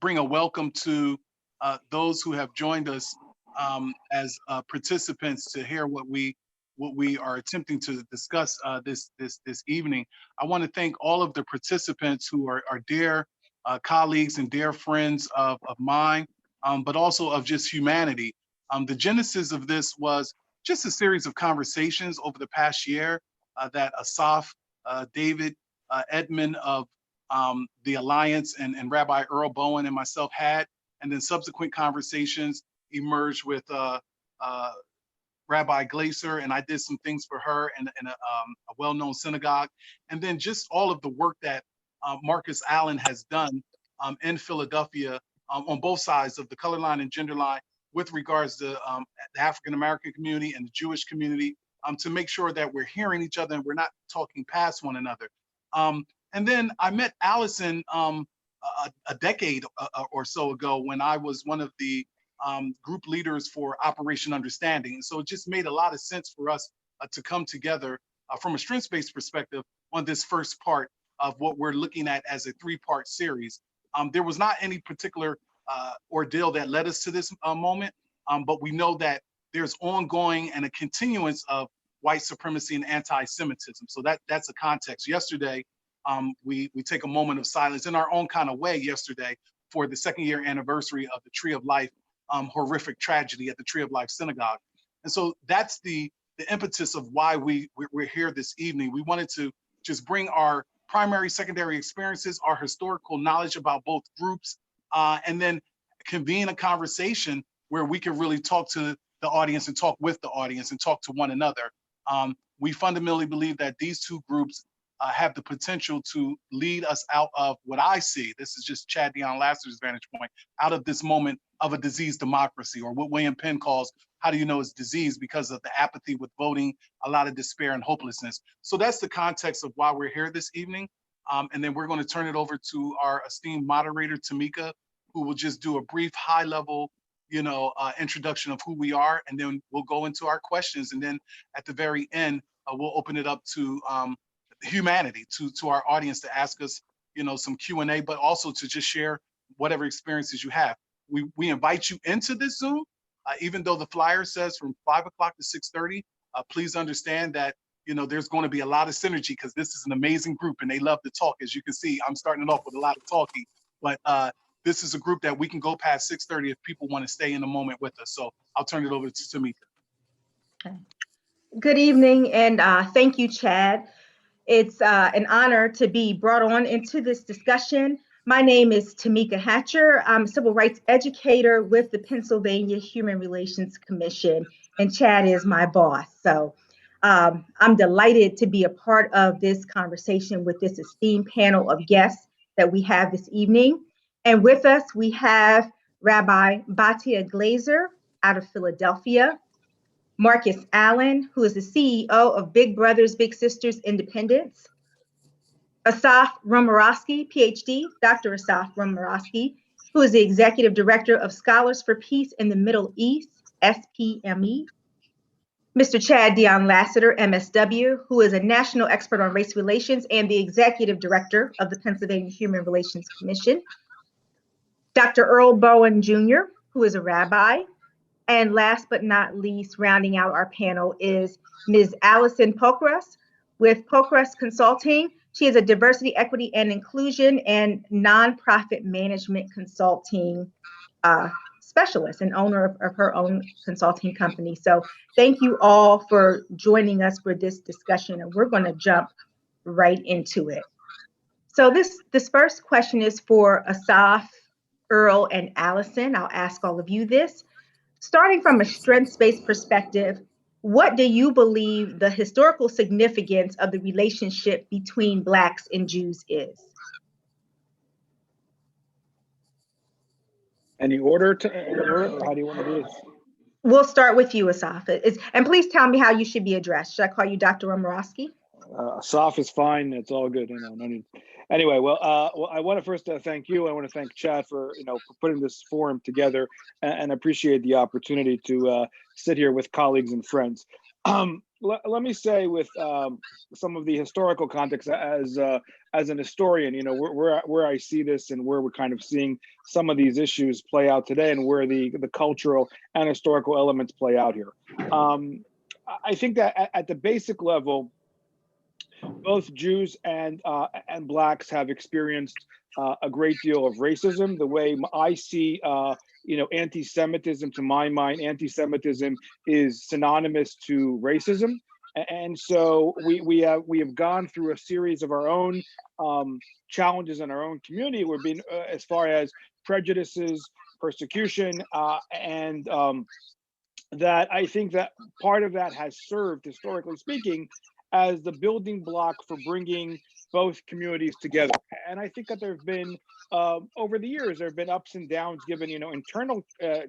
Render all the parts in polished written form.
bring a welcome to those who have joined us as participants to hear what we are attempting to discuss this evening. I want to thank all of the participants who are dear colleagues and dear friends of mine, but also of just humanity. The genesis of this was just a series of conversations over the past year that Asaf, David, Edmund of the Alliance, and Rabbi Earl Bowen and myself had, and then subsequent conversations emerged with Rabbi Glaser, and I did some things for her in a well-known synagogue, and then just all of the work that Marcus Allen has done in Philadelphia on both sides of the color line and gender line with regards to the African-American community and the Jewish community to make sure that we're hearing each other and we're not talking past one another. And then I met Allison a decade or so ago when I was one of the group leaders for Operation Understanding. And so it just made a lot of sense for us to come together from a strengths-based perspective on this first part of what we're looking at as a three-part series. There was not any particular ordeal that led us to this moment, but we know that there's ongoing and a continuance of white supremacy and anti-Semitism. So that's a context. Yesterday, we take a moment of silence in our own kind of way yesterday for the second year anniversary of the Tree of Life horrific tragedy at the Tree of Life Synagogue. And so that's the impetus of why we're here this evening. We wanted to just bring our primary, secondary experiences, our historical knowledge about both groups, and then convene a conversation where we can really talk to the audience and talk with the audience and talk to one another. We fundamentally believe that these two groups have the potential to lead us out of what I see, this is just Chad Dion Lasseter's vantage point, out of this moment of a diseased democracy, or what William Penn calls, how do you know it's disease? Because of the apathy with voting, a lot of despair and hopelessness. So that's the context of why we're here this evening. And then we're going to turn it over to our esteemed moderator, Tamika, who will just do a brief high level, introduction of who we are, and then we'll go into our questions. And then at the very end, we'll open it up to humanity, to our audience to ask us, some Q&A, but also to just share whatever experiences you have. We invite you into this Zoom, even though the flyer says from 5 o'clock to 6:30. Please understand that there's going to be a lot of synergy because this is an amazing group and they love to talk. As you can see, I'm starting it off with a lot of talking, but this is a group that we can go past 6:30 if people want to stay in the moment with us. So I'll turn it over to Tamika. Okay. Good evening, and thank you, Chad. It's an honor to be brought on into this discussion. My name is Tamika Hatcher. I'm a civil rights educator with the Pennsylvania Human Relations Commission, and Chad is my boss. So I'm delighted to be a part of this conversation with this esteemed panel of guests that we have this evening. And with us, we have Rabbi Batia Glaser out of Philadelphia, Marcus Allen, who is the CEO of Big Brothers Big Sisters Independence, Asaf Romarowski, PhD, Dr. Asaf Romarowski, who is the Executive Director of Scholars for Peace in the Middle East, SPME, Mr. Chad Dion Lasseter, MSW, who is a national expert on race relations and the Executive Director of the Pennsylvania Human Relations Commission, Dr. Earl Bowen Jr., who is a rabbi, and last but not least, rounding out our panel is Ms. Allison Pokras with Pokras Consulting. She is a diversity, equity, and inclusion and nonprofit management consulting specialist and owner of her own consulting company. So thank you all for joining us for this discussion, and we're going to jump right into it. So this first question is for Asaf, Earl, and Allison. I'll ask all of you this. Starting from a strengths-based perspective, what do you believe the historical significance of the relationship between Blacks and Jews is? Any order or how do you want to do this? We'll start with you, Asaf. And please tell me how you should be addressed. Should I call you Dr. Romarowski? Asaf is fine. It's all good. No need. Anyway, well, I want to first thank you. I want to thank Chad for for putting this forum together, and appreciate the opportunity to sit here with colleagues and friends. let me say with some of the historical context as an historian, you know, where I see this and where we're kind of seeing some of these issues play out today, and where the cultural and historical elements play out here. I think that at the basic level, both Jews and Blacks have experienced a great deal of racism. The way I see, you know, anti-Semitism, to my mind, anti-Semitism is synonymous to racism, and so we have gone through a series of our own challenges in our own community. We've been as far as prejudices, persecution, and that I think that part of that has served, historically speaking, as the building block for bringing both communities together. And I think that there have been, over the years, there have been ups and downs given, you know, internal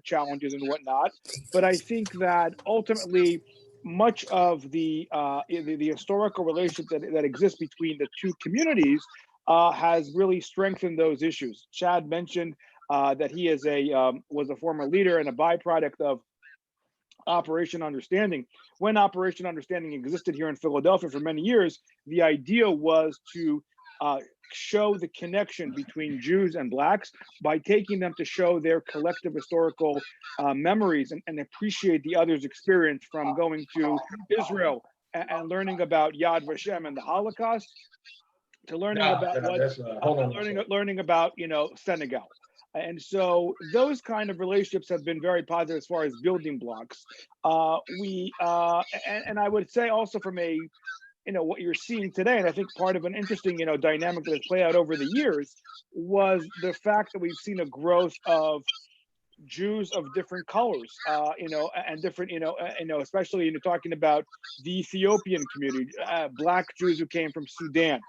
challenges and whatnot. But I think that ultimately, much of the historical relationship that exists between the two communities has really strengthened those issues. Chad mentioned that he is was a former leader and a byproduct of Operation Understanding. When Operation Understanding existed here in Philadelphia for many years, the idea was to show the connection between Jews and Blacks by taking them to show their collective historical memories and appreciate the other's experience, from going to Israel and learning about Yad Vashem and the Holocaust, to learning learning about, you know, Senegal. And so those kind of relationships have been very positive as far as building blocks. And I would say also from a, you know, what you're seeing today, and I think part of an interesting, you know, dynamic that has played out over the years was the fact that we've seen a growth of Jews of different colors, you know, and different, you know, especially, you know, talking about the Ethiopian community, Black Jews who came from Sudan.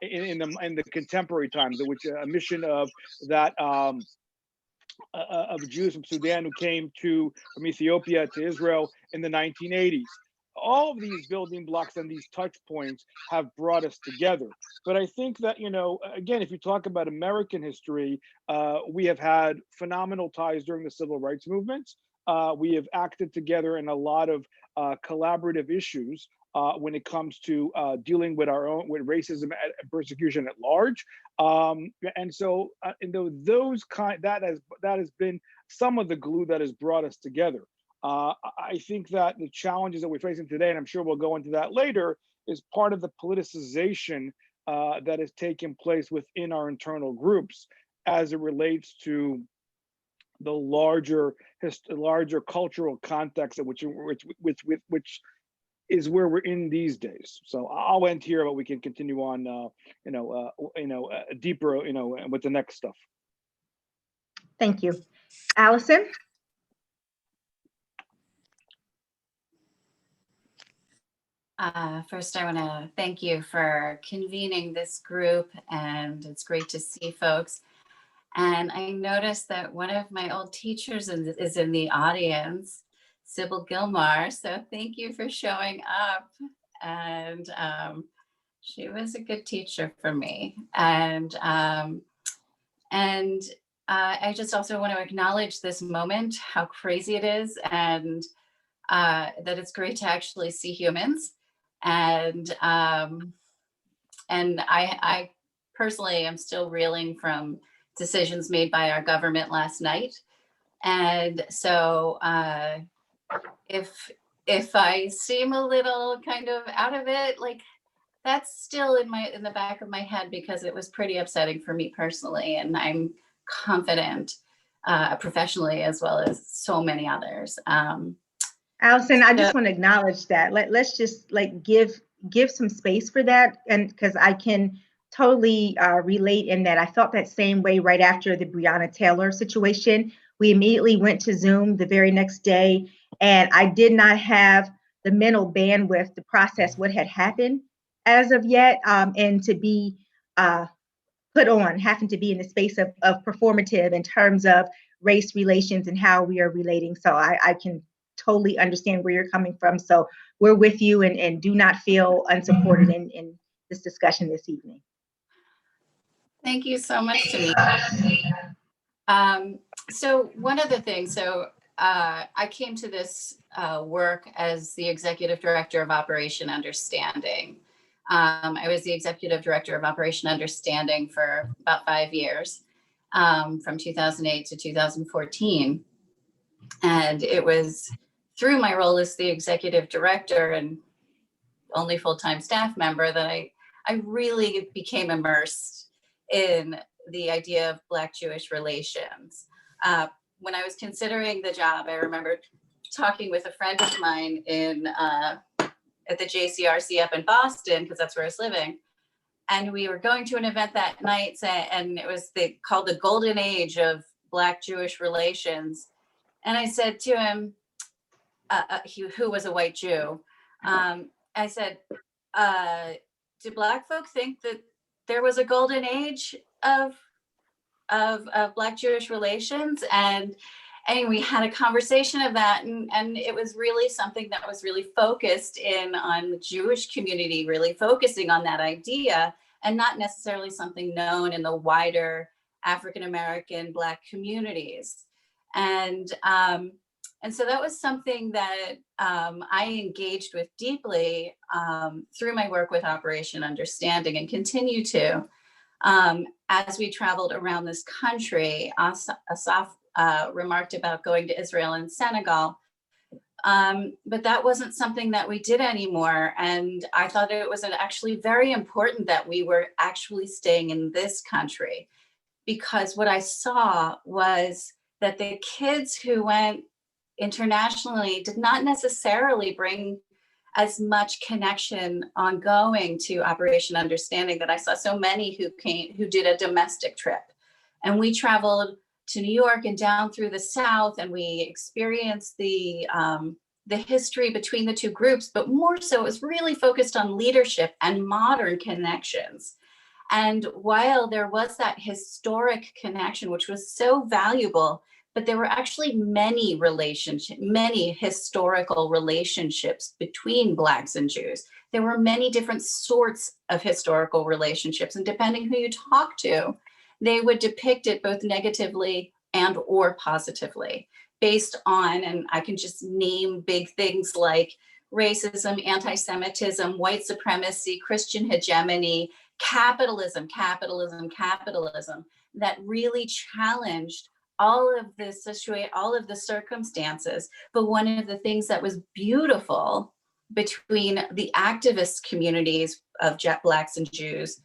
In the contemporary times, which a mission of that of Jews from Sudan who came from Ethiopia to Israel in the 1980s. All of these building blocks and these touch points have brought us together. But I think that, you know, again, if you talk about American history, we have had phenomenal ties during the civil rights movement. We have acted together in a lot of collaborative issues. When it comes to dealing with with racism and persecution at large, and so that has been some of the glue that has brought us together. I think that the challenges that we're facing today, and I'm sure we'll go into that later, is part of the politicization that has taken place within our internal groups as it relates to the larger cultural context in which is where we're in these days. So I'll end here, but we can continue on, deeper, with the next stuff. Thank you. Allison? First, I want to thank you for convening this group, and it's great to see folks. And I noticed that one of my old teachers is in the audience, Sybil Gilmar. So thank you for showing up. And she was a good teacher for me. And I just also want to acknowledge this moment, how crazy it is, and that it's great to actually see humans. And I personally am still reeling from decisions made by our government last night. And so if I seem a little kind of out of it, like, that's still in the back of my head, because it was pretty upsetting for me personally. And I'm confident professionally, as well as so many others. Allison, I just want to acknowledge that. Let's just give some space for that, and because I can totally relate in that I felt that same way right after the Breonna Taylor situation. We immediately went to Zoom the very next day, and I did not have the mental bandwidth to process what had happened as of yet, and to be put on, having to be in the space of performative in terms of race relations and how we are relating. So I can totally understand where you're coming from. So we're with you, and do not feel unsupported in this discussion this evening. Thank you so much, Tamika. So one other thing, I came to this work as the Executive Director of Operation Understanding. I was the Executive Director of Operation Understanding for about 5 years, from 2008 to 2014. And it was through my role as the Executive Director and only full-time staff member that I really became immersed in the idea of Black-Jewish relations. When I was considering the job, I remember talking with a friend of mine at the JCRC up in Boston, because that's where I was living. And we were going to an event that night, and it was called the Golden Age of Black-Jewish relations. And I said to him, who was a white Jew, I said, do Black folk think that there was a golden age of Black-Jewish relations? And we had a conversation of that, and it was really something that was really focused in on the Jewish community, really focusing on that idea, and not necessarily something known in the wider African-American Black communities. And so that was something that I engaged with deeply through my work with Operation Understanding, and continue to. As we traveled around this country, Asaf remarked about going to Israel and Senegal, but that wasn't something that we did anymore. And I thought it was actually very important that we were actually staying in this country, because what I saw was that the kids who went internationally did not necessarily bring as much connection ongoing to Operation Understanding, that I saw so many who did a domestic trip. And we traveled to New York and down through the South, and we experienced the history between the two groups, but more so it was really focused on leadership and modern connections. And while there was that historic connection, which was so valuable, but there were actually many historical relationships between Blacks and Jews. There were many different sorts of historical relationships, and depending who you talk to, they would depict it both negatively and or positively, based on, and I can just name big things like racism, anti-Semitism, white supremacy, Christian hegemony, capitalism, that really challenged all of the circumstances. But one of the things that was beautiful between the activist communities of Blacks and Jews,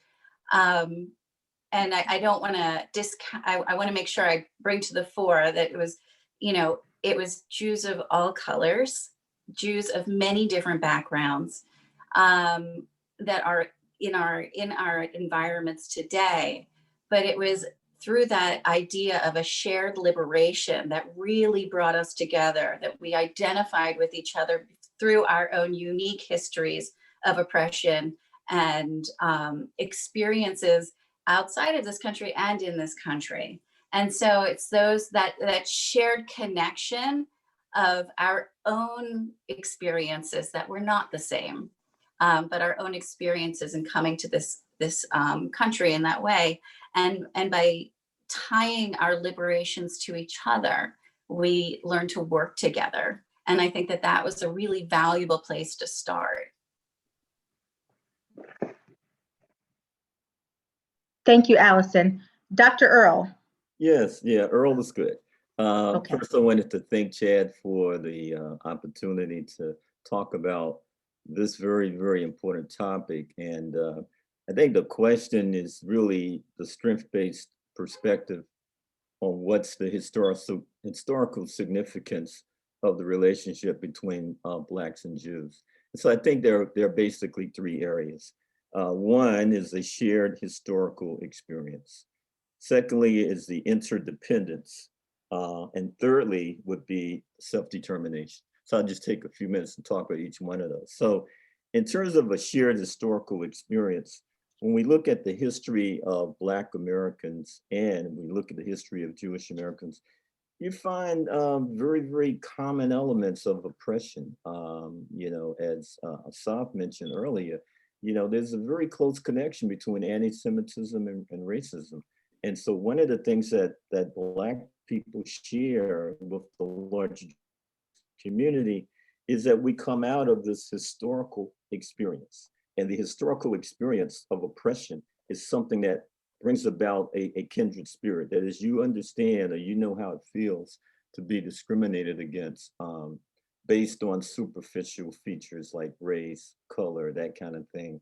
and I don't want to discount, I want to make sure I bring to the fore that it was Jews of all colors, Jews of many different backgrounds, that are in our environments today. But it was through that idea of a shared liberation that really brought us together, that we identified with each other through our own unique histories of oppression and experiences outside of this country and in this country. And so it's that shared connection of our own experiences that were not the same, but our own experiences in coming to this country in that way. And by tying our liberations to each other, we learn to work together. And I think that was a really valuable place to start. Thank you, Allison. Dr. Earl. Yes, yeah, Earl is good. Okay. First, I wanted to thank Chad for the opportunity to talk about this very, very important topic. And I think the question is really the strength-based perspective on what's the historical significance of the relationship between Blacks and Jews. And so I think there are basically three areas. One is a shared historical experience. Secondly is the interdependence. And thirdly would be self-determination. So I'll just take a few minutes to talk about each one of those. So in terms of a shared historical experience, when we look at the history of Black Americans and we look at the history of Jewish Americans, you find very, very common elements of oppression. As Asaf mentioned earlier, there's a very close connection between anti-Semitism and racism. And so one of the things that Black people share with the large community is that we come out of this historical experience. And the historical experience of oppression is something that brings about a kindred spirit. That is, you understand or you know how it feels to be discriminated against based on superficial features like race, color, that kind of thing.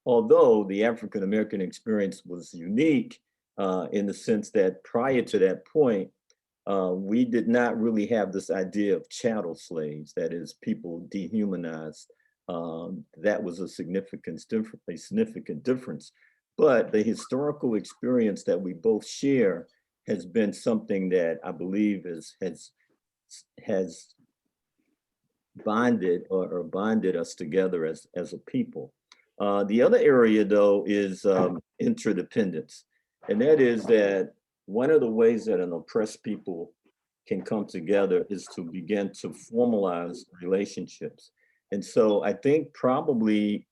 Although the African American experience was unique in the sense that prior to that point, we did not really have this idea of chattel slaves, that is, people dehumanized. That was a significant difference. But the historical experience that we both share has been something that I believe has bonded or bonded us together as a people. The other area, though, is interdependence. And that is that one of the ways that an oppressed people can come together is to begin to formalize relationships. And so I think probably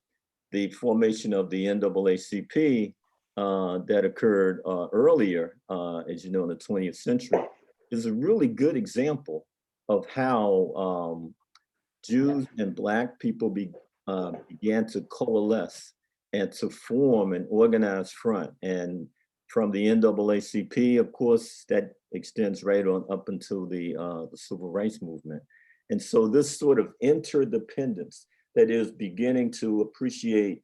the formation of the NAACP that occurred earlier, as you know, in the 20th century, is a really good example of how Jews and Black people began to coalesce and to form an organized front. And from the NAACP, of course, that extends right on up until the Civil Rights Movement. And so this sort of interdependence that is beginning to appreciate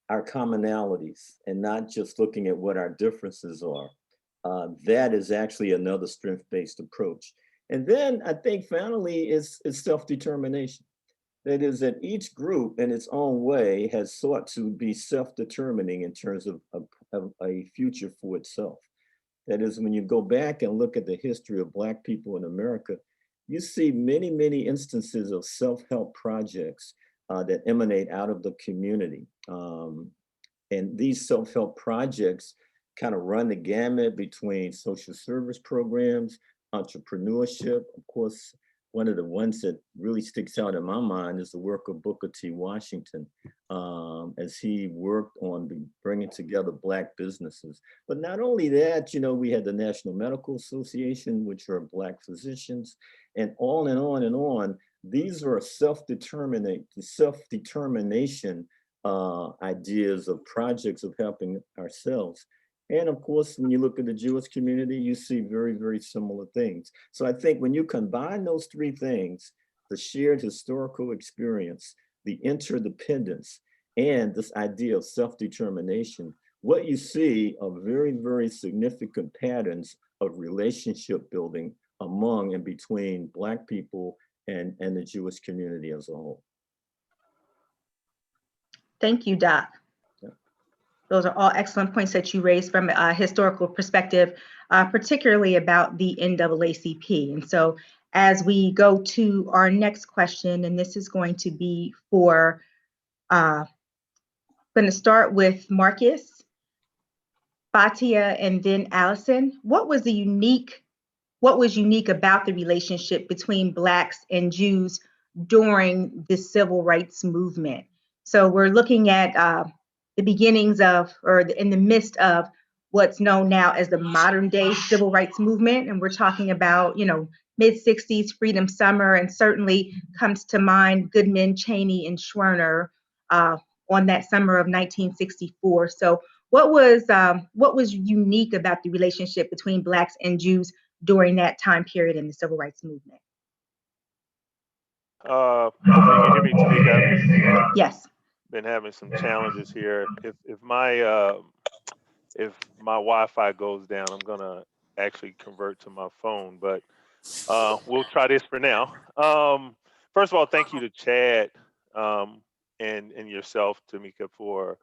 our commonalities and not just looking at what our differences are, that is actually another strength-based approach. And then I think finally is self-determination. That is that each group in its own way has sought to be self-determining in terms of a future for itself. That is, when you go back and look at the history of Black people in America, you see many, many instances of self-help projects that emanate out of the community. And these self-help projects kind of run the gamut between social service programs, entrepreneurship. Of course, one of the ones that really sticks out in my mind is the work of Booker T. Washington, as he worked on bringing together Black businesses. But not only that, you know, we had the National Medical Association, which are Black physicians, and on and on and on. These are self-determination ideas of projects of helping ourselves. And of course, when you look at the Jewish community, you see very, very similar things. So I think when you combine those three things, the shared historical experience, the interdependence, and this idea of self-determination, what you see are very, very significant patterns of relationship building among and between Black people and the Jewish community as a whole. Thank you, Doc. Those are all excellent points that you raised from a historical perspective, particularly about the NAACP. And so as we go to our next question, and this is going to be for, I'm going to start with Marcus, Fatia, and then Allison. What was unique about the relationship between Blacks and Jews during the civil rights movement? So we're looking at the beginnings of, or in the midst of what's known now as the modern day civil rights movement. And we're talking about, you know, mid-60s Freedom Summer, and certainly comes to mind Goodman, Cheney, and Schwerner on that summer of 1964. So what was unique about the relationship between Blacks and Jews during that time period in the civil rights movement? Hopefully you can hear me, Tamika. Yes. Been having some challenges here. If my Wi-Fi goes down, I'm gonna actually convert to my phone, but we'll try this for now. First of all, thank you to Chad and yourself, Tamika, for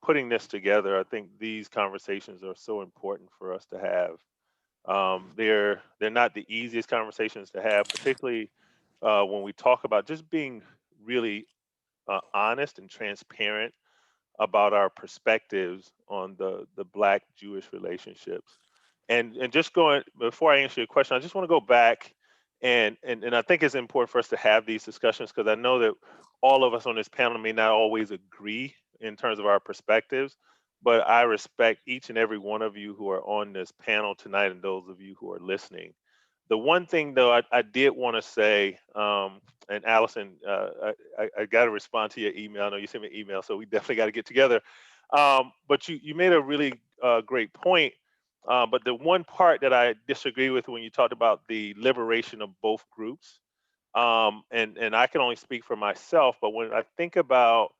putting this together. I think these conversations are so important for us to have. They're not the easiest conversations to have, particularly when we talk about just being really honest and transparent about our perspectives on the Black Jewish relationships. And just going, before I answer your question, I just want to go back and I think it's important for us to have these discussions, because I know that all of us on this panel may not always agree in terms of our perspectives, but I respect each and every one of you who are on this panel tonight and those of you who are listening, The one thing though I did want to say, and Allison, I got to respond to your email. I know you sent me an email, so we definitely got to get together. But you made a really great point. But the one part that I disagree with when you talked about the liberation of both groups, and I can only speak for myself, but when I think about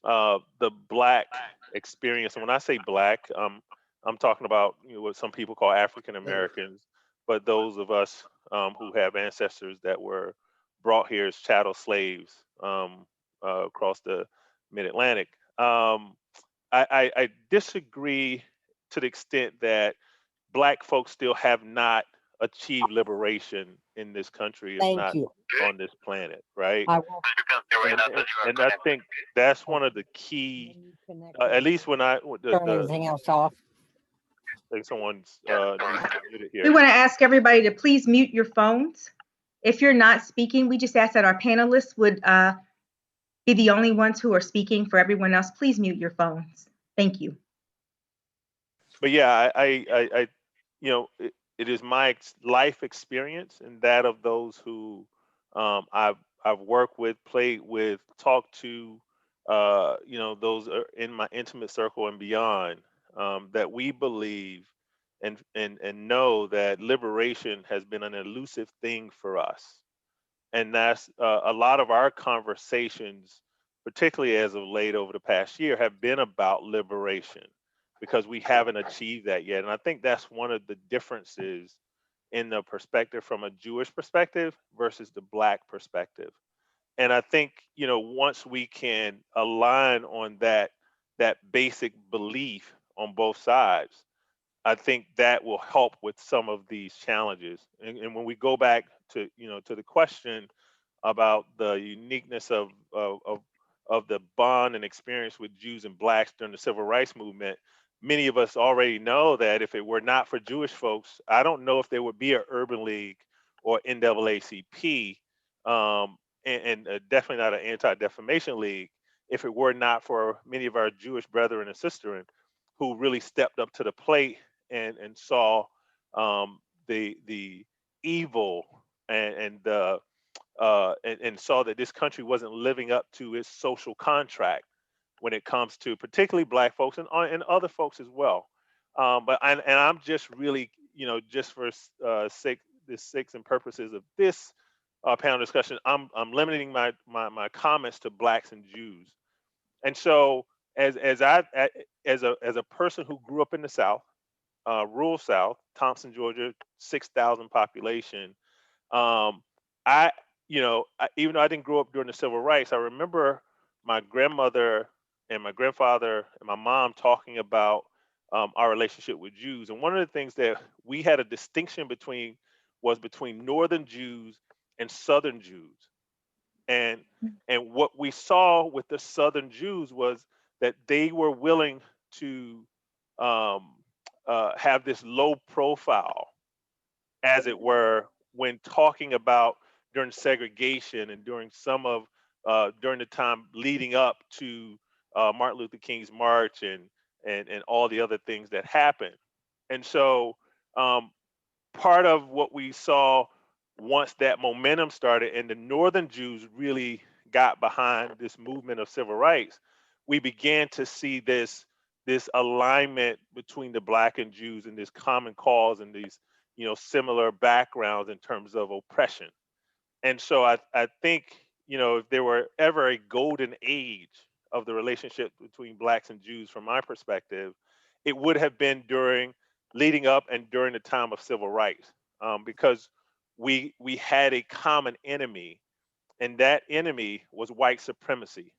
the Black experience, and when I say Black, I'm talking about what some people call African Americans, but those of us who have ancestors that were brought here as chattel slaves across the Mid-Atlantic. I disagree to the extent that Black folks still have not achieved liberation in this country, if Thank not you. on this planet, right? I will. And I think that's one of the key, at least when Turn everything else off. I think someone's muted We here. want to ask everybody to please mute your phones. If you're not speaking, we just ask that our panelists would be the only ones who are speaking. For everyone else, please mute your phones. Thank you. But yeah, I it is my life experience and that of those who I've worked with, played with, talked to, those are in my intimate circle and beyond, that we believe and know that liberation has been an elusive thing for us. And that's a lot of our conversations, particularly as of late over the past year, have been about liberation because we haven't achieved that yet. And I think that's one of the differences in the perspective from a Jewish perspective versus the Black perspective. And I think, once we can align on that basic belief on both sides, I think that will help with some of these challenges. And when we go back to the question about the uniqueness of the bond and experience with Jews and Blacks during the Civil Rights Movement, many of us already know that if it were not for Jewish folks, I don't know if there would be an Urban League or NAACP, and definitely not an Anti-Defamation League, if it were not for many of our Jewish brethren and sisters who really stepped up to the plate and saw the evil and saw that this country wasn't living up to its social contract when it comes to particularly Black folks and other folks as well. But I'm just really, just for the sakes and purposes of this panel discussion, I'm limiting my comments to Blacks and Jews. And so as a person who grew up in the South, rural South, Thompson, Georgia, 6,000 population. Even though I didn't grow up during the Civil Rights, I remember my grandmother and my grandfather and my mom talking about our relationship with Jews. And one of the things that we had a distinction between was between Northern Jews and Southern Jews. And what we saw with the Southern Jews was that they were willing to have this low profile, as it were, when talking about during segregation and during during the time leading up to Martin Luther King's march and all the other things that happened. And so part of what we saw once that momentum started and the Northern Jews really got behind this movement of civil rights, we began to see this alignment between the Black and Jews and this common cause and these similar backgrounds in terms of oppression. And so I think if there were ever a golden age of the relationship between Blacks and Jews, from my perspective, it would have been leading up and during the time of civil rights, because we had a common enemy, and that enemy was white supremacy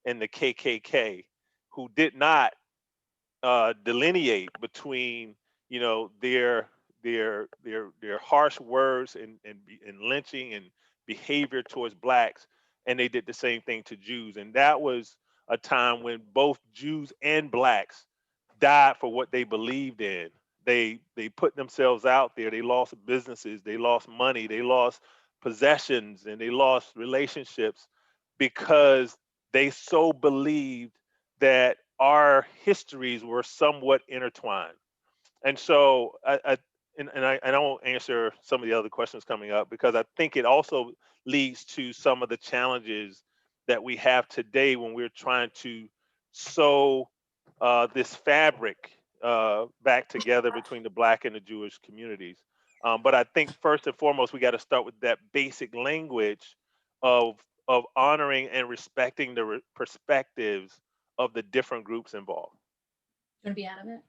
and the KKK, who did not delineate between their harsh words and lynching and behavior towards Blacks, and they did the same thing to Jews. And that was a time when both Jews and Blacks died for what they believed in. They put themselves out there. They lost businesses, they lost money, they lost possessions, and they lost relationships because they so believed that our histories were somewhat intertwined. And so and I won't answer some of the other questions coming up, because I think it also leads to some of the challenges that we have today when we're trying to sew this fabric back together between the Black and the Jewish communities. But I think first and foremost, we got to start with that basic language of honoring and respecting the perspectives of the different groups involved. You want to be out of it?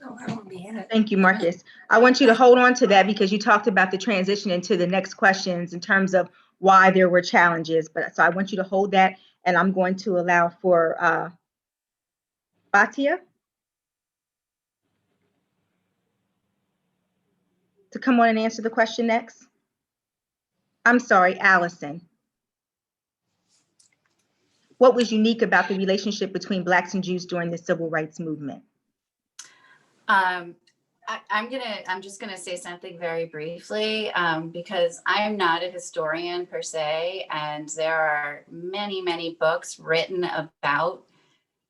No, I don't want to be in it. Thank you, Marcus. I want you to hold on to that because you talked about the transition into the next questions in terms of why there were challenges. But so I want you to hold that, and I'm going to allow for Batia to come on and answer the question next. I'm sorry, Allison. What was unique about the relationship between Blacks and Jews during the Civil Rights Movement? I'm just gonna say something very briefly, because I'm not a historian per se, and there are many books written about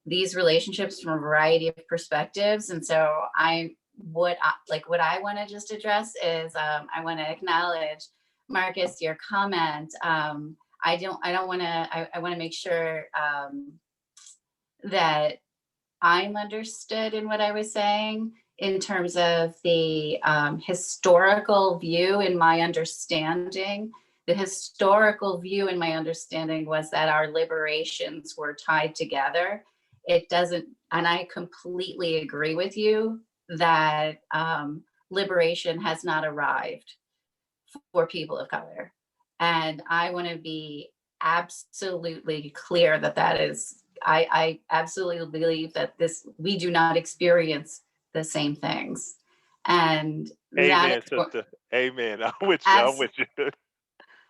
these relationships from a variety of perspectives. And so what I want to just address is I want to acknowledge, Marcus, your comment. I want to make sure that I'm understood in what I was saying in terms of the historical view. In my understanding, the historical view in my understanding was that our liberations were tied together. It doesn't, and I completely agree with you that liberation has not arrived for people of color. And I want to be absolutely clear that is, I absolutely believe that we do not experience the same things. And Amen, sister. Amen. I'm with you. I'm with you.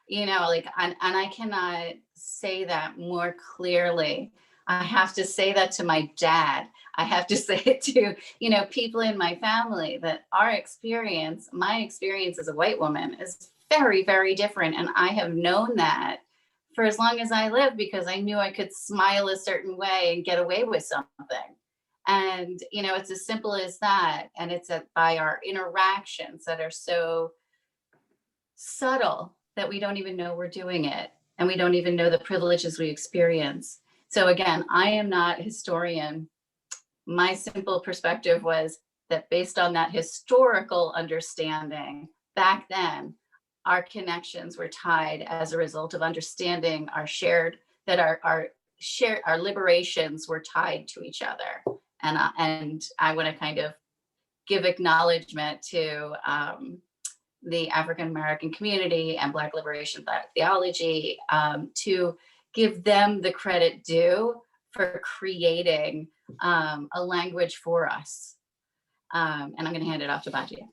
You know, like, and I cannot say that more clearly. I have to say that to my dad. I have to say it to, people in my family, that my experience as a white woman is very, very different. And I have known that for as long as I lived, because I knew I could smile a certain way and get away with something. And, it's as simple as that. And it's by our interactions that are so subtle that we don't even know we're doing it. And we don't even know the privileges we experience. So again, I am not a historian. My simple perspective was that based on that historical understanding, back then, our connections were tied as a result of understanding our liberations were tied to each other. And I want to kind of give acknowledgement to the African American community and Black liberation theology, to give them the credit due for creating a language for us. And I'm going to hand it off to Batia.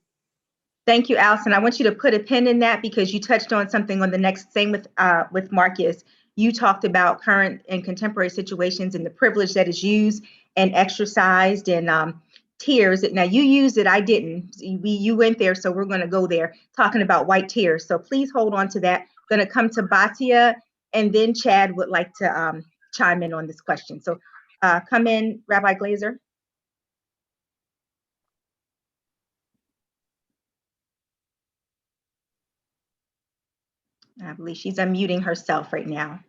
Thank you, Allison. I want you to put a pin in that because you touched on something on the next, same with Marcus. You talked about current and contemporary situations and the privilege that is used and exercised and tears. Now you used it, I didn't. You went there, so we're going to go there, talking about white tears. So please hold on to that. I'm going to come to Batia, and then Chad would like to chime in on this question. So come in, Rabbi Glazer. I believe she's unmuting herself right now.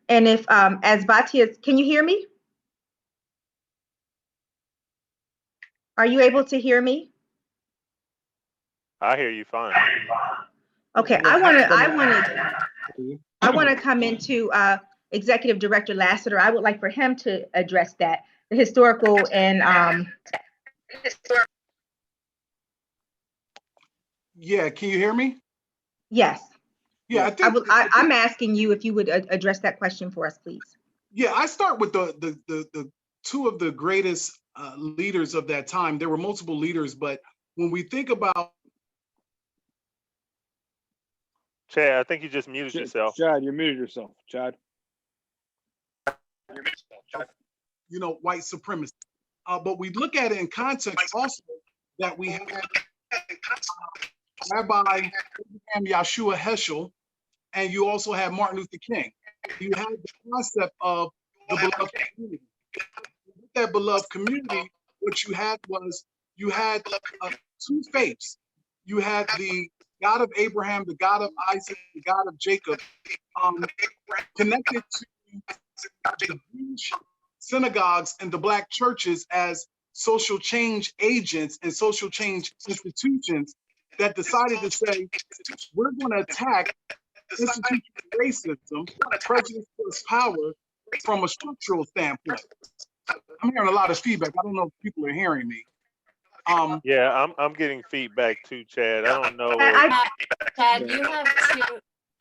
And if, as Batia, can you hear me? Are you able to hear me? I hear you fine. Okay, I want to come into Executive Director Lassiter. I would like for him to address that, the historical and Yeah, can you hear me? yes. Yeah, I think I'm asking you if you would address that question for us, please. Yeah, I start with the two of the greatest leaders of that time. There were multiple leaders, but when we think about Chad, I think you just muted yourself. Chad, you muted yourself. Chad. white supremacy, but we look at it in context also that we have Rabbi Yeshua Heschel, and you also have Martin Luther King. You have the concept of the beloved community. With that beloved community, what you had was you had two faiths. You had the God of Abraham, the God of Isaac, the God of Jacob, connected to the Jewish synagogues and the Black churches as social change agents and social change institutions that decided to say, we're going to attack institutional racism, prejudice plus power from a structural standpoint. I'm hearing a lot of feedback. I don't know if people are hearing me. Yeah, I'm getting feedback too, Chad. I don't know. Chad, you have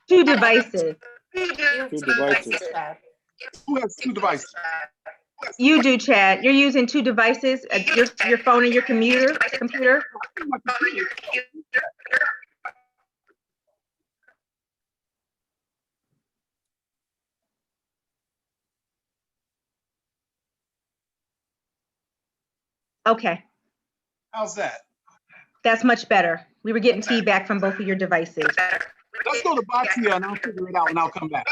two devices. you have Two two devices. devices, Chad. Who has two devices? You do, Chad. You're using two devices, your phone and your computer. Okay, How's that? that's much better. We were getting feedback from both of your devices. Let's go to Batia and I'll figure it out and I'll come back.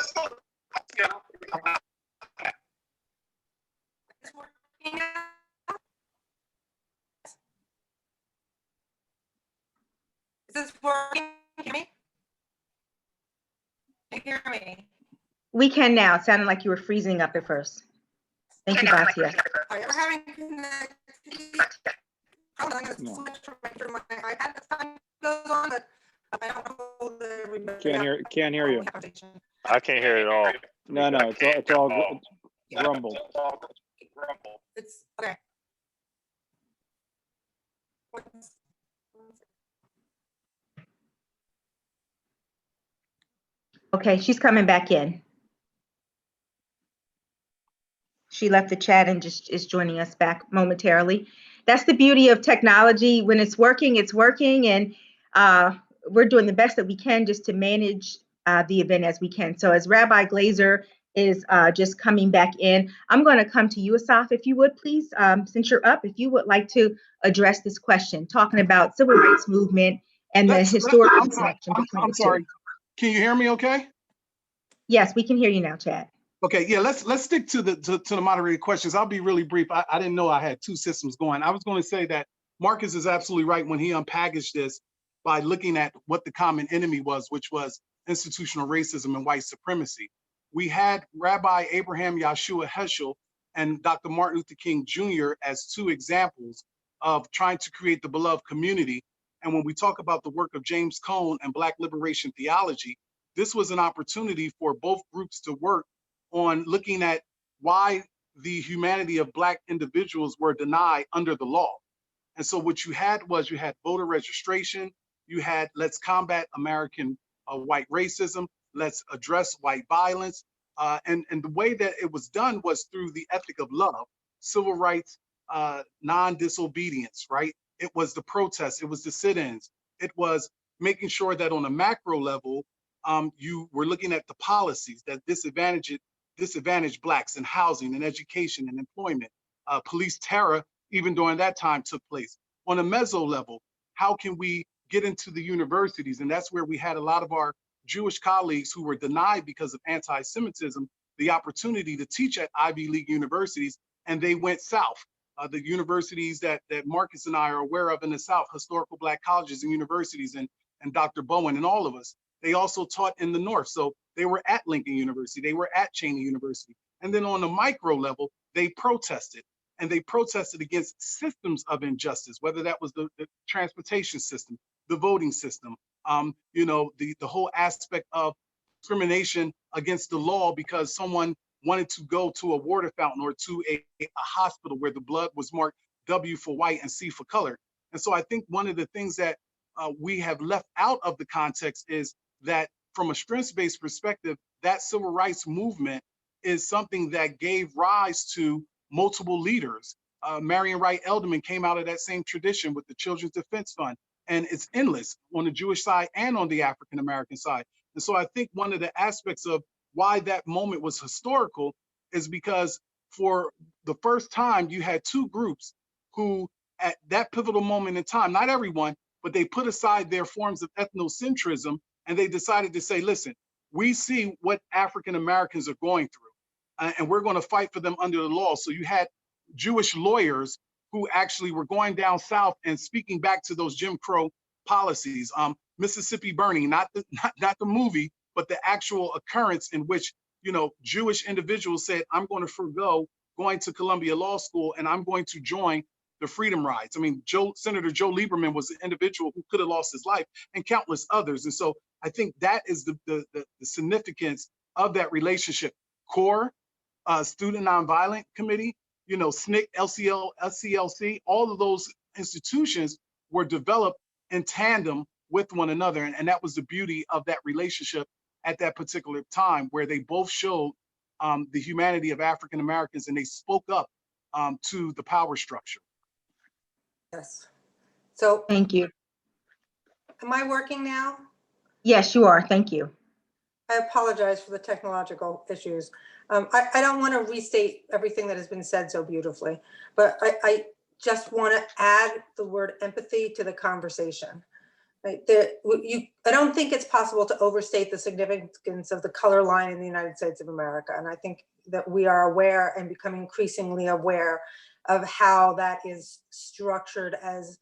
Is this working? Can you hear me? We can now. It sounded like you were freezing up at first. Thank you, Batia. Are you ever having connectivity? I'm gonna switch from my iPad as time goes on, but I don't know that everybody Can't hear you. I can't hear it at all. No, it's all grumbled. It's okay. Okay, she's coming back in. She left the chat and just is joining us back momentarily. That's the beauty of technology. When it's working, and we're doing the best that we can just to manage the event as we can. So as Rabbi Glazer is just coming back in, I'm going to come to you, Asaf, if you would please, since you're up, if you would like to address this question, talking about civil rights movement and the historical connection between the two. Sorry. Can you hear me okay? Yes, we can hear you now, Chad. Okay, yeah, let's stick to the moderated questions. I'll be really brief. I didn't know I had two systems going. I was going to say that Marcus is absolutely right when he unpackaged this by looking at what the common enemy was, which was institutional racism and white supremacy. We had Rabbi Abraham Yeshua Heschel and Dr. Martin Luther King Jr. as two examples of trying to create the beloved community. And when we talk about the work of James Cone and Black liberation theology, this was an opportunity for both groups to work on looking at why the humanity of Black individuals were denied under the law. And so what you had voter registration, you had let's combat American white racism, let's address white violence. And the way that it was done was through the ethic of love, civil rights, non-disobedience, right? It was the protests, it was the sit-ins, it was making sure that on a macro level, you were looking at the policies that disadvantaged Blacks in housing and education and employment. Police terror, even during that time, took place. On a meso level, how can we get into the universities? And that's where we had a lot of our Jewish colleagues who were denied because of anti-Semitism the opportunity to teach at Ivy League universities, and they went south. The universities that Marcus and I are aware of in the South, historical Black colleges and universities, and Dr. Bowen and all of us, they also taught in the North. So they were at Lincoln University, they were at Cheney University. And then on the micro level, they protested. And they protested against systems of injustice, whether that was the transportation system, the voting system, the whole aspect of discrimination against the law because someone wanted to go to a water fountain or to a hospital where the blood was marked W for white and C for color. And so I think one of the things that we have left out of the context is that from a strengths-based perspective, that civil rights movement is something that gave rise to multiple leaders. Marion Wright Edelman came out of that same tradition with the Children's Defense Fund, and it's endless on the Jewish side and on the African-American side. And so I think one of the aspects of why that moment was historical is because for the first time, you had two groups who at that pivotal moment in time, not everyone, but they put aside their forms of ethnocentrism and they decided to say, listen, we see what African Americans are going through, and we're going to fight for them under the law. So you had Jewish lawyers who actually were going down south and speaking back to those Jim Crow policies. Mississippi Burning, not the movie, but the actual occurrence in which, you know, Jewish individuals said, I'm going to forego going to Columbia Law School and I'm going to join the Freedom Rides. I mean, Senator Joe Lieberman was an individual who could have lost his life, and countless others. And so I think that is the significance of that relationship. CORE, Student Nonviolent Committee, you know, SNCC, LCL, SCLC, all of those institutions were developed in tandem with one another. And that was the beauty of that relationship at that particular time, where they both showed the humanity of African Americans, and they spoke up to the power structure. Yes. So Thank you. am I working now? Yes, you are. Thank you. I apologize for the technological issues. I don't want to restate everything that has been said so beautifully, but I just want to add the word empathy to the conversation. Right? I don't think it's possible to overstate the significance of the color line in the United States of America. And I think that we are aware and becoming increasingly aware of how that is structured as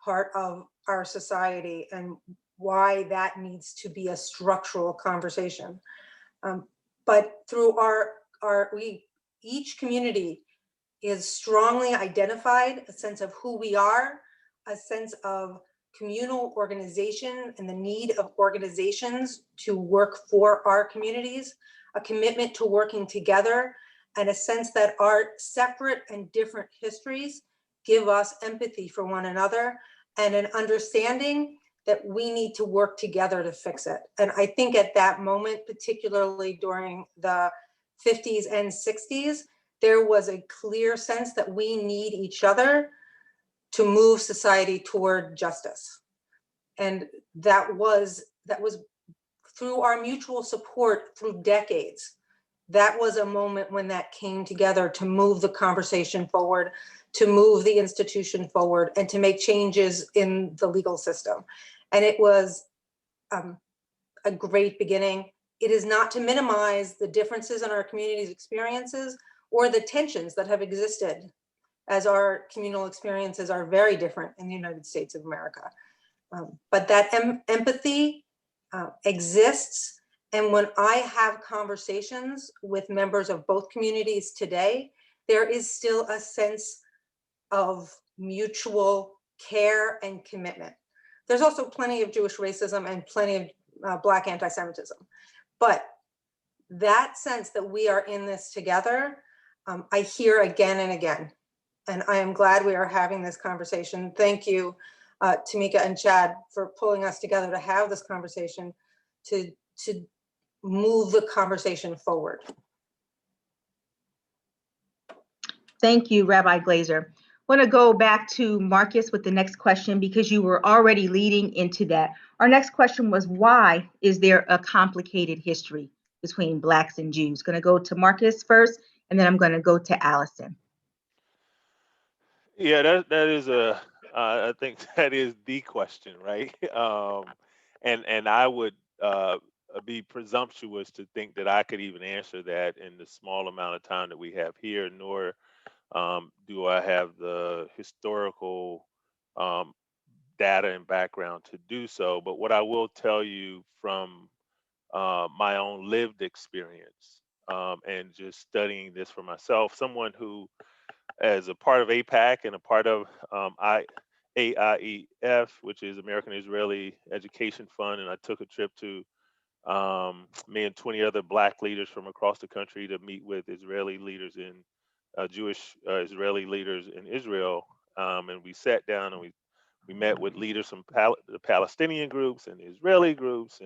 part of our society and why that needs to be a structural conversation. But through each community is strongly identified a sense of who we are, a sense of communal organization and the need of organizations to work for our communities, a commitment to working together, and a sense that our separate and different histories give us empathy for one another and an understanding that we need to work together to fix it. And I think at that moment, particularly during the 50s and 60s, there was a clear sense that we need each other to move society toward justice. And that was through our mutual support through decades. That was a moment when that came together to move the conversation forward, to move the institution forward, and to make changes in the legal system. And it was a great beginning. It is not to minimize the differences in our community's experiences or the tensions that have existed, as our communal experiences are very different in the United States of America. But that empathy exists. And when I have conversations with members of both communities today, there is still a sense of mutual care and commitment. There's also plenty of Jewish racism and plenty of Black anti-Semitism. But that sense that we are in this together, I hear again and again. And I am glad we are having this conversation. Thank you, Tamika and Chad, for pulling us together to have this conversation, to move the conversation forward. Thank you, Rabbi Glazer. I want to go back to Marcus with the next question because you were already leading into that. Our next question was, why is there a complicated history between Blacks and Jews? Going to go to Marcus first, and then I'm going to go to Allison. Yeah, that is I think that is the question, right? And I would be presumptuous to think that I could even answer that in the small amount of time that we have here, nor do I have the historical data and background to do so. But what I will tell you from my own lived experience and just studying this for myself, someone who, as a part of APAC and a part of AIEF, which is American Israeli Education Fund, and I took a trip to me and 20 other Black leaders from across the country to meet with Israeli leaders in Jewish Israeli leaders in Israel, and we sat down and we met with leaders from the Palestinian groups and the Israeli groups,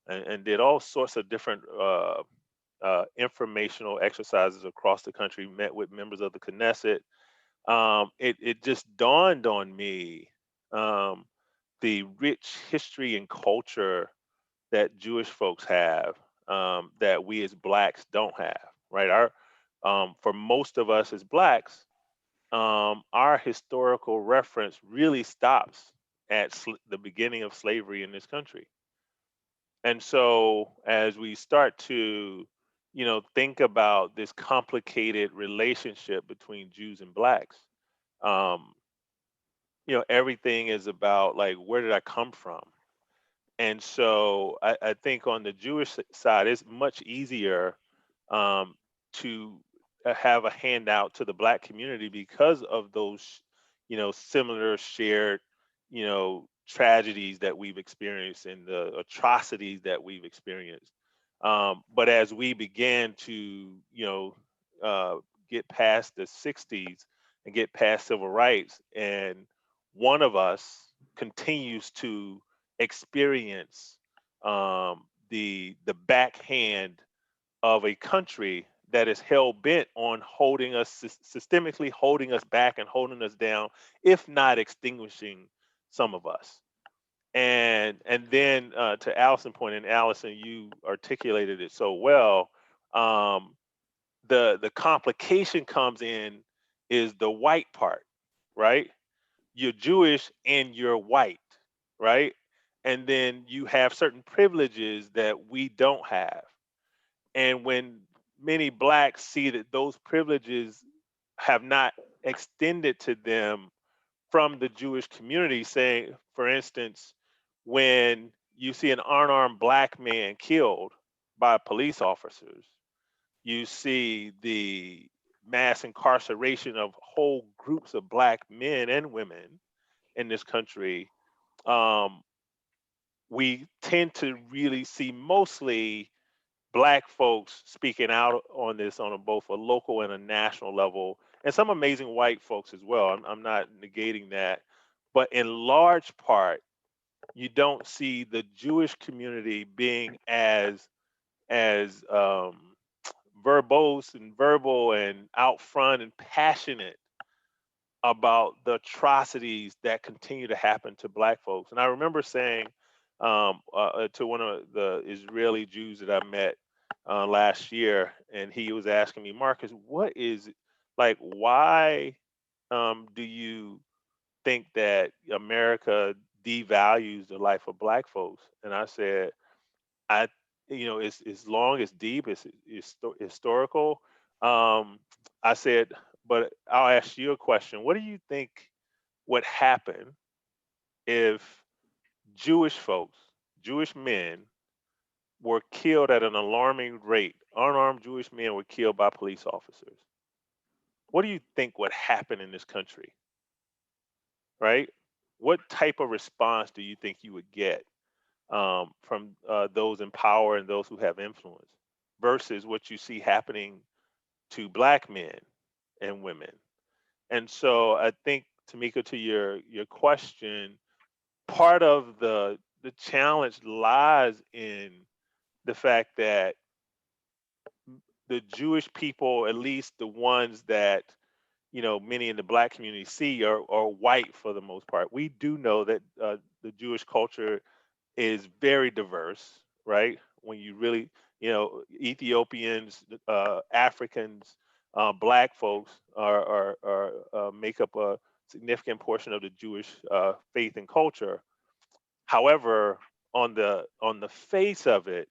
and did all sorts of different informational exercises across the country. Met with members of the Knesset. It just dawned on me the rich history and culture that Jewish folks have that we as Blacks don't have, right? For most of us as Blacks, our historical reference really stops at the beginning of slavery in this country. And so as we start to, think about this complicated relationship between Jews and Blacks, you know, everything is about like, where did I come from? And so I think on the Jewish side, it's much easier um, to have a handout to the Black community because of those, you know, similar shared, you know, tragedies that we've experienced and the atrocities that we've experienced. But as we began to, you know, get past the 60s and get past civil rights, and one of us continues to experience the backhand of a country that is hell bent on holding us systemically holding us back and holding us down, if not extinguishing some of us. And then to Allison's point, and Allison, you articulated it so well. The complication comes in is the white part, right? You're Jewish and you're white, right? And then you have certain privileges that we don't have. And when many Blacks see that those privileges have not extended to them from the Jewish community, saying, for instance, when you see an unarmed Black man killed by police officers, you see the mass incarceration of whole groups of Black men and women in this country, um, we tend to really see mostly Black folks speaking out on this on both a local and a national level, and some amazing white folks as well. I'm not negating that, but in large part, you don't see the Jewish community being as verbose and verbal and out front and passionate about the atrocities that continue to happen to Black folks. And I remember saying to one of the Israeli Jews that I met last year, and he was asking me, Marcus, what is like, why do you think that America devalues the life of Black folks? And I said, I, you know, it's long, it's deep, it's historical. I said, but I'll ask you a question. What do you think would happen if Jewish folks, Jewish men, were killed at an alarming rate? Unarmed Jewish men were killed by police officers. What do you think would happen in this country? Right? What type of response do you think you would get from those in power and those who have influence versus what you see happening to Black men and women? And so I think, Tamika, to your question, part of the challenge lies in the fact that the Jewish people, at least the ones that, you know, many in the Black community see, are white for the most part. We do know that the Jewish culture is very diverse, right? When you really, you know, Ethiopians, Africans, Black folks are make up a significant portion of the Jewish faith and culture. However, on the face of it,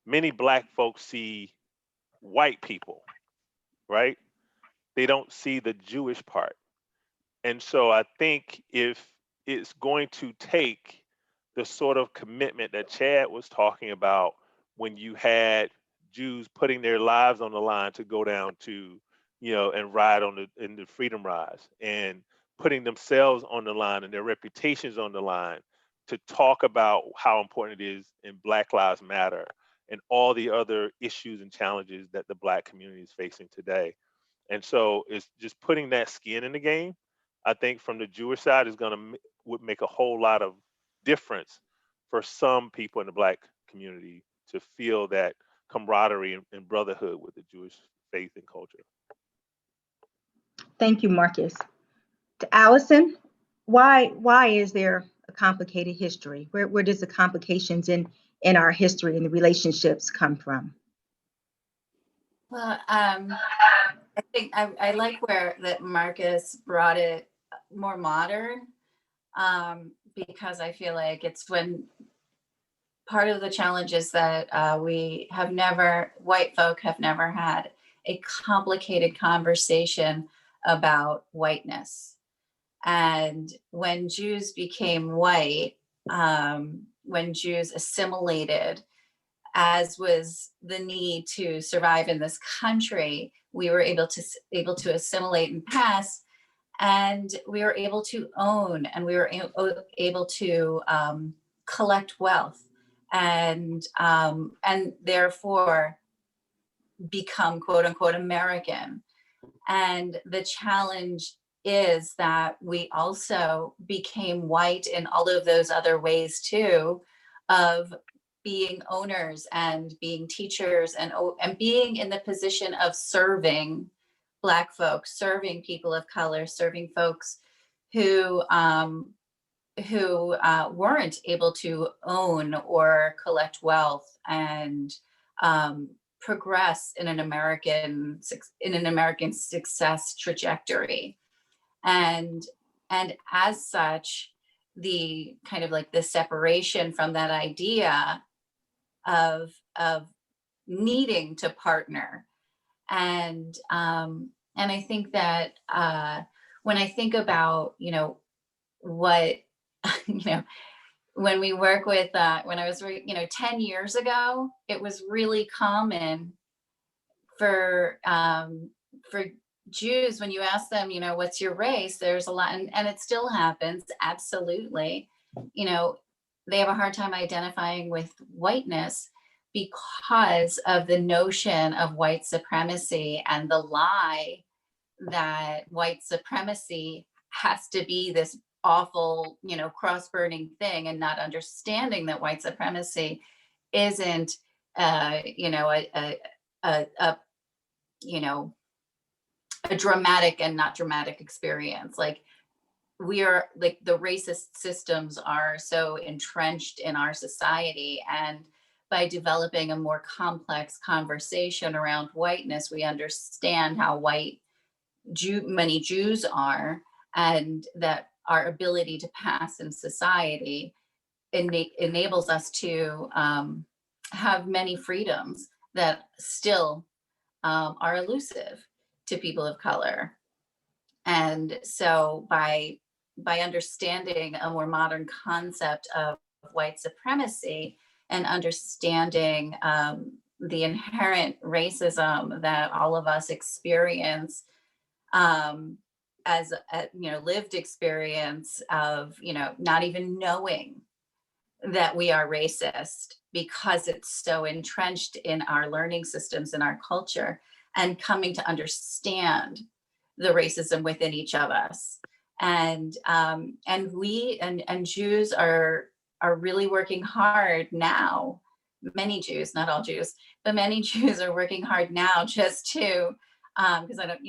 many Black folks see white people, right? They don't see the Jewish part. And so I think if it's going to take the sort of commitment that Chad was talking about, when you had Jews putting their lives on the line to go down to, you know, and ride on in the Freedom Rise, and putting themselves on the line and their reputations on the line to talk about how important it is in Black Lives Matter and all the other issues and challenges that the Black community is facing today. And so it's just putting that skin in the game. I think from the Jewish side is going to would make a whole lot of difference for some people in the Black community to feel that camaraderie and brotherhood with the Jewish faith and culture. Thank you, Marcus. To Allison, why is there a complicated history? Where does the complications in our history and the relationships come from? Well, I think I like where that Marcus brought it more modern, because I feel like it's when part of the challenge is that white folk have never had a complicated conversation about whiteness. And when Jews became white, when Jews assimilated, as was the need to survive in this country, we were able to assimilate and pass, and we were able to own, and we were able to collect wealth, and therefore become quote unquote American. And the challenge is that we also became white in all of those other ways too, of being owners and being teachers and being in the position of serving Black folks, serving people of color, serving folks who weren't able to own or collect wealth and progress in an American success trajectory. And as such, the kind of like the separation from that idea of needing to partner. And I think that when I think about, what, when we work with, when I was, 10 years ago, it was really common for Jews, when you ask them, what's your race, there's a lot, and it still happens, absolutely. They have a hard time identifying with whiteness because of the notion of white supremacy and the lie that white supremacy has to be this awful, cross-burning thing, and not understanding that white supremacy isn't, a dramatic and not dramatic experience. Like, we are, like, the racist systems are so entrenched in our society, and by developing a more complex conversation around whiteness, we understand how white many Jews are, and that our ability to pass in society enables us to have many freedoms that still are elusive to people of color. And so by understanding a more modern concept of white supremacy and understanding the inherent racism that all of us experience as a lived experience of not even knowing that we are racist because it's so entrenched in our learning systems and our culture, and coming to understand the racism within each of us. And we and Jews are really working hard now. Many Jews, not all Jews, but many Jews are working hard now just to, because I don't,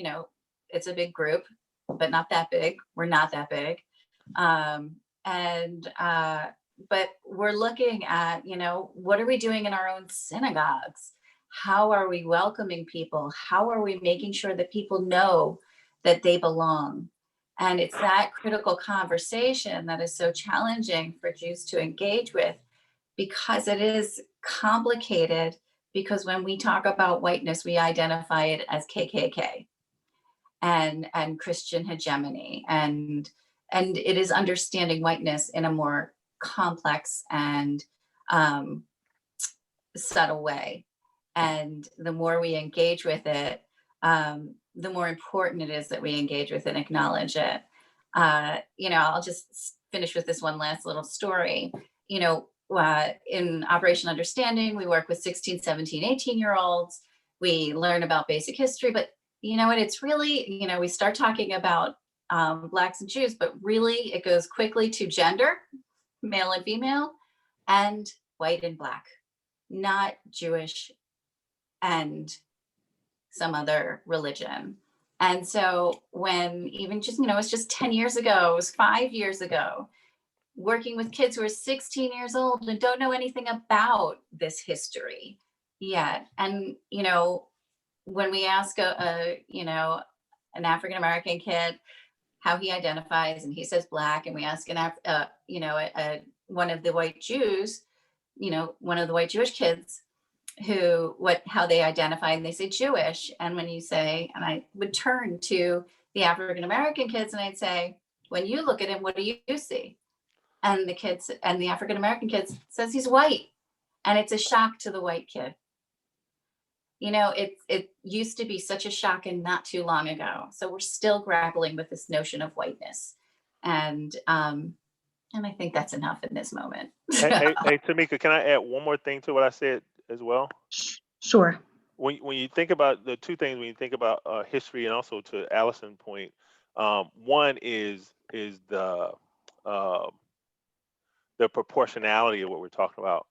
it's a big group, but not that big. We're not that big. But we're looking at, what are we doing in our own synagogues? How are we welcoming people? How are we making sure that people know that they belong? And it's that critical conversation that is so challenging for Jews to engage with, because it is complicated, because when we talk about whiteness, we identify it as KKK and Christian hegemony. And it is understanding whiteness in a more complex and subtle way. And the more we engage with it, the more important it is that we engage with and acknowledge it. I'll just finish with this one last little story. In Operation Understanding, we work with 16, 17, 18-year-olds. We learn about basic history, but it's really, we start talking about Blacks and Jews, but really it goes quickly to gender, male and female, and white and Black, not Jewish and some other religion. And so when even just, it's just 10 years ago, it was 5 years ago, working with kids who are 16 years old and don't know anything about this history yet. And, when we ask an African-American kid how he identifies, and he says Black, and we ask one of the white Jews, one of the white Jewish kids how they identify, and they say Jewish. And when you say, and I would turn to the African-American kids and I'd say, when you look at him, what do you see? And the African-American kids says he's white. And it's a shock to the white kid. You know, it used to be such a shock and not too long ago. So we're still grappling with this notion of whiteness. And I think that's enough in this moment. Hey, Tamika, can I add one more thing to what I said as well? Sure. When you think about the two things, when you think about history, and also to Allison's point, one is the proportionality of what we're talking about.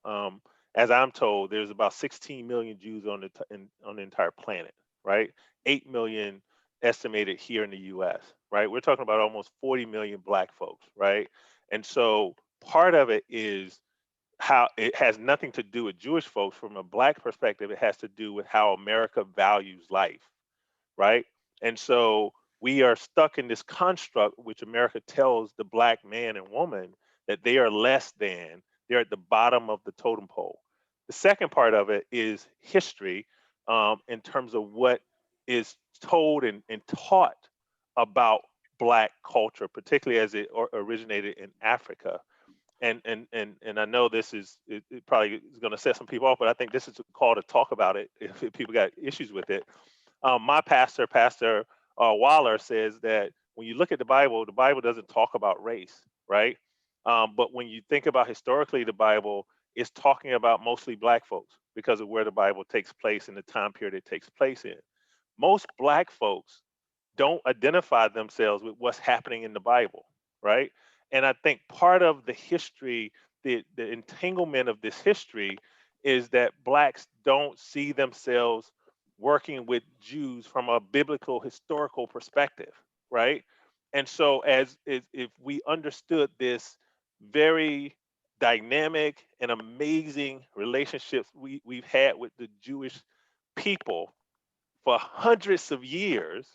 As I'm told, there's about 16 million Jews on the entire planet, right? 8 million estimated here in the U.S., right? We're talking about almost 40 million Black folks, right? And so part of it is how it has nothing to do with Jewish folks. From a Black perspective, it has to do with how America values life, right? And so we are stuck in this construct which America tells the Black man and woman that they are less than, they're at the bottom of the totem pole. The second part of it is history, in terms of what is told and taught about Black culture, particularly as it originated in Africa. And I know this is it probably is going to set some people off, but I think this is a call to talk about it if people got issues with it. My pastor, Pastor Waller, says that when you look at the Bible doesn't talk about race, right? But when you think about historically, the Bible is talking about mostly Black folks because of where the Bible takes place and the time period it takes place in. Most Black folks don't identify themselves with what's happening in the Bible, right? And I think part of the history, the entanglement of this history is that Blacks don't see themselves working with Jews from a biblical historical perspective, right? And so if we understood this very dynamic and amazing relationships we've had with the Jewish people for hundreds of years,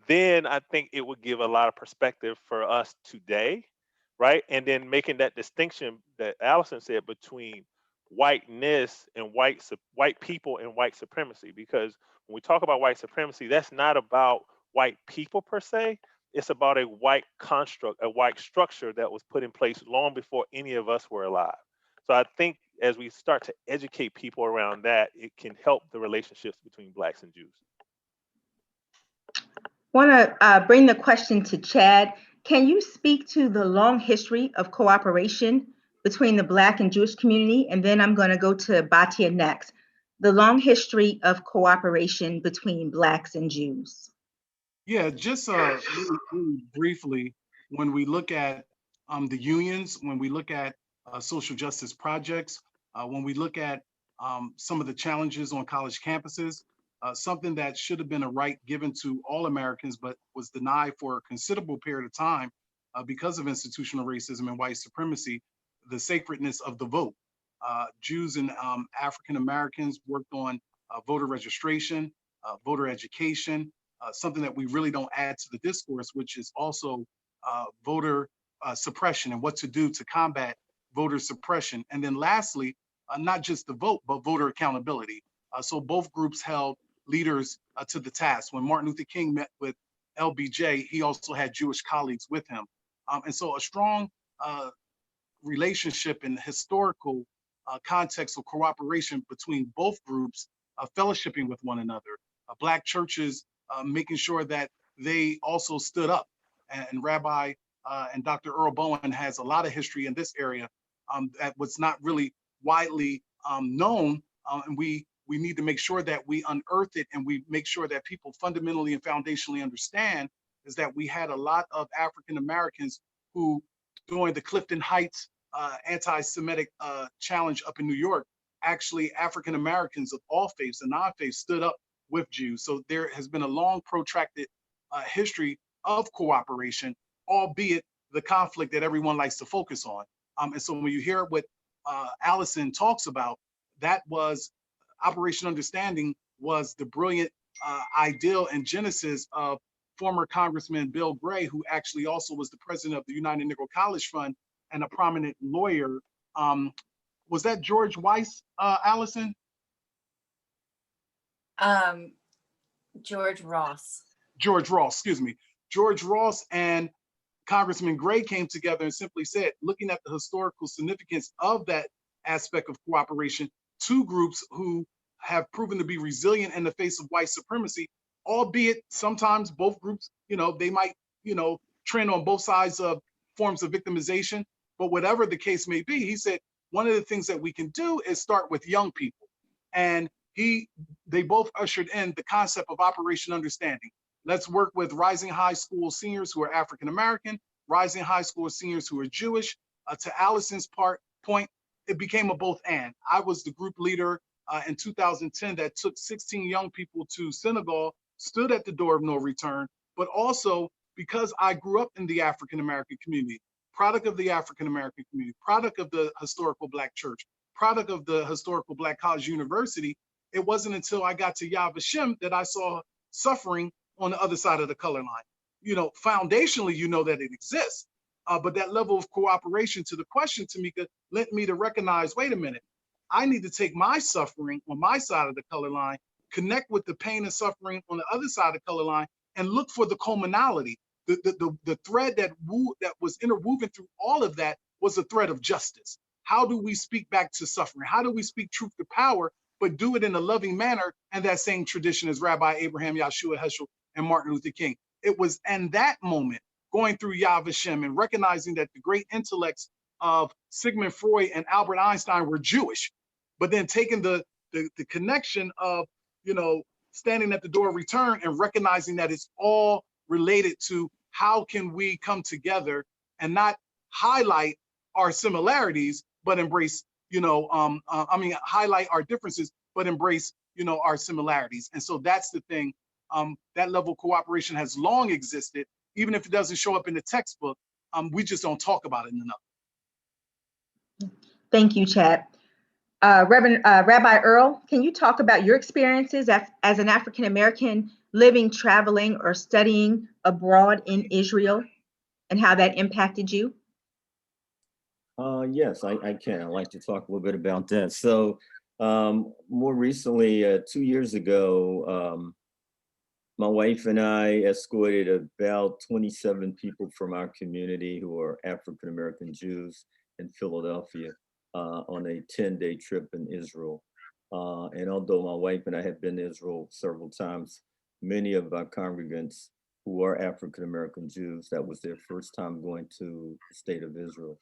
then I think it would give a lot of perspective for us today, right? And then making that distinction that Allison said between whiteness and white people and white supremacy, because when we talk about white supremacy, that's not about white people per se. It's about a white construct, a white structure that was put in place long before any of us were alive. So I think as we start to educate people around that, it can help the relationships between Blacks and Jews. Want to bring the question to Chad. Can you speak to the long history of cooperation between the Black and Jewish community? And then I'm going to go to Batia next. The long history of cooperation between Blacks and Jews. Yeah, just really briefly, when we look at the unions, when we look at social justice projects, when we look at some of the challenges on college campuses, something that should have been a right given to all Americans, but was denied for a considerable period of time because of institutional racism and white supremacy, the sacredness of the vote. Jews and African Americans worked on voter registration, voter education, something that we really don't add to the discourse, which is also voter suppression and what to do to combat voter suppression. And then lastly, not just the vote, but voter accountability. So both groups held leaders to the task. When Martin Luther King met with LBJ, he also had Jewish colleagues with him. And so a strong relationship and historical context of cooperation between both groups, fellowshipping with one another, Black churches making sure that they also stood up. And Rabbi and Dr. Earl Bowen has a lot of history in this area that was not really widely known. And we need to make sure that we unearth it and we make sure that people fundamentally and foundationally understand is that we had a lot of African Americans who, during the Clifton Heights anti-Semitic challenge up in New York, actually African Americans of all faiths and non-faiths stood up with Jews. So there has been a long protracted history of cooperation, albeit the conflict that everyone likes to focus on. And so when you hear what Allison talks about, that was Operation Understanding was the brilliant ideal and genesis of former Congressman Bill Gray, who actually also was the president of the United Negro College Fund and a prominent lawyer. Was that George Weiss, Allison? George Ross. George Ross, excuse me. George Ross and Congressman Gray came together and simply said, looking at the historical significance of that aspect of cooperation, two groups who have proven to be resilient in the face of white supremacy, albeit sometimes both groups, they might, trend on both sides of forms of victimization, but whatever the case may be, he said, one of the things that we can do is start with young people. And they both ushered in the concept of Operation Understanding. Let's work with rising high school seniors who are African-American, rising high school seniors who are Jewish. To Allison's point, it became a both and. I was the group leader in 2010 that took 16 young people to Senegal, stood at the door of no return, but also because I grew up in the African-American community, product of the African-American community, product of the historical Black church, product of the historical Black college university, it wasn't until I got to Yad Vashem that I saw suffering on the other side of the color line. Foundationally, that it exists, but that level of cooperation, to the question, Tamika, led me to recognize, wait a minute, I need to take my suffering on my side of the color line, connect with the pain and suffering on the other side of the color line, and look for the commonality. The thread that was interwoven through all of that was a thread of justice. How do we speak back to suffering? How do we speak truth to power, but do it in a loving manner and that same tradition as Rabbi Abraham Yahshua Heschel and Martin Luther King? It was in that moment, going through Yad Vashem and recognizing that the great intellects of Sigmund Freud and Albert Einstein were Jewish, but then taking the connection of, standing at the door of return and recognizing that it's all related to how can we come together and not highlight our similarities, but embrace, highlight our differences, but embrace, our similarities. And so that's the thing. That level of cooperation has long existed, even if it doesn't show up in the textbook. We just don't talk about it enough. Thank you, Chad. Rabbi Earl, can you talk about your experiences as an African-American living, traveling, or studying abroad in Israel and how that impacted you? Yes, I can. I'd like to talk a little bit about that. So more recently, 2 years ago, my wife and I escorted about 27 people from our community who are African-American Jews in Philadelphia on a 10-day trip in Israel. And although my wife and I have been to Israel several times, many of our congregants who are African-American Jews, that was their first time going to the state of Israel.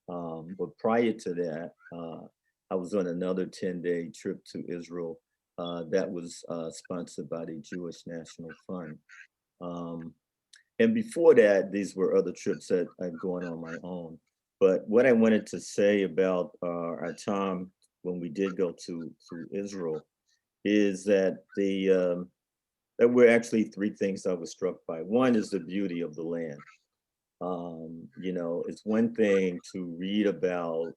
But prior to that, I was on another 10-day trip to Israel that was sponsored by the Jewish National Fund. And before that, these were other trips that I'd gone on my own. But what I wanted to say about our time when we did go to Israel is that there were actually three things I was struck by. One is the beauty of the land. It's one thing to read about,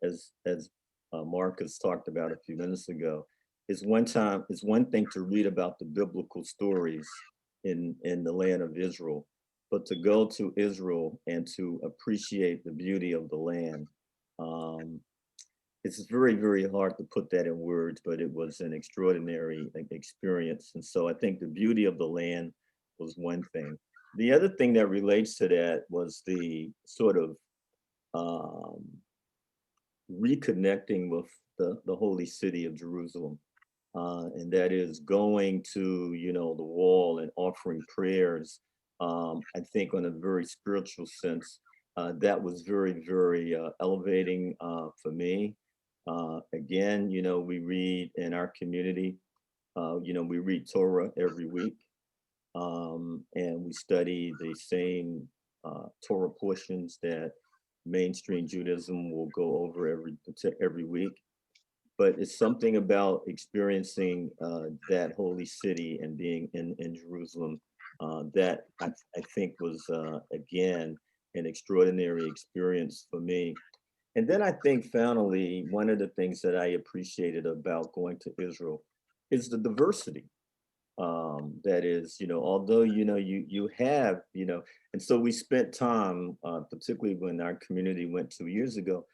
as Marcus talked about a few minutes ago. It's one thing to read about the biblical stories in the land of Israel, but to go to Israel and to appreciate the beauty of the land, it's very, very hard to put that in words, but it was an extraordinary experience. And so I think the beauty of the land was one thing. The other thing that relates to that was the sort of reconnecting with the holy city of Jerusalem. And that is going to, the wall and offering prayers. I think on a very spiritual sense, that was very, very elevating for me. Again, we read in our community, we read Torah every week. And we study the same Torah portions that mainstream Judaism will go over every week. But it's something about experiencing that holy city and being in Jerusalem that I think was, again, an extraordinary experience for me. And then I think finally, one of the things that I appreciated about going to Israel is the diversity. That is, although, you have, and so we spent time, particularly when our community went 2 years ago,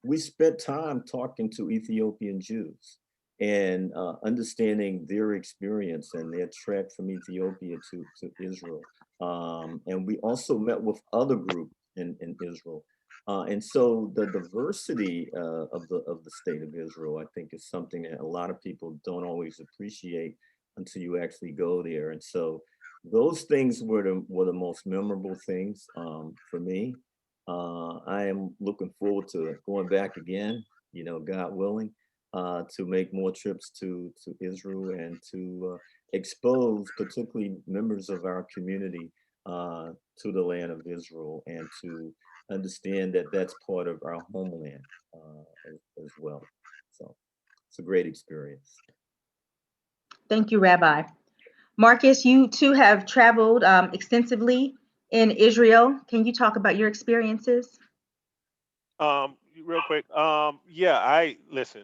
we spent time talking to Ethiopian Jews. and understanding their experience and their trek from Ethiopia to Israel. And we also met with other groups in Israel. And so the diversity of the state of Israel, I think, is something that a lot of people don't always appreciate until you actually go there. And so those things were the most memorable things for me. I am looking forward to going back again, you know, God willing, to make more trips to Israel and to expose particularly members of our community to the land of Israel and to understand that that's part of our homeland as well. So it's a great experience. Thank you, Rabbi. Marcus, you too have traveled extensively in Israel. Can you talk about your experiences? Real quick. Yeah, listen,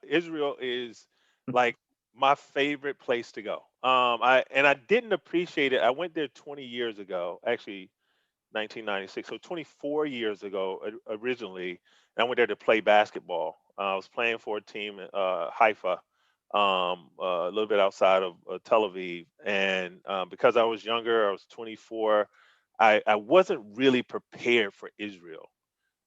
Israel is like my favorite place to go. I didn't appreciate it. I went there 20 years ago, actually 1996, so 24 years ago originally. And I went there to play basketball. I was playing for a team in Haifa, a little bit outside of Tel Aviv. And because I was younger, I was 24, I wasn't really prepared for Israel.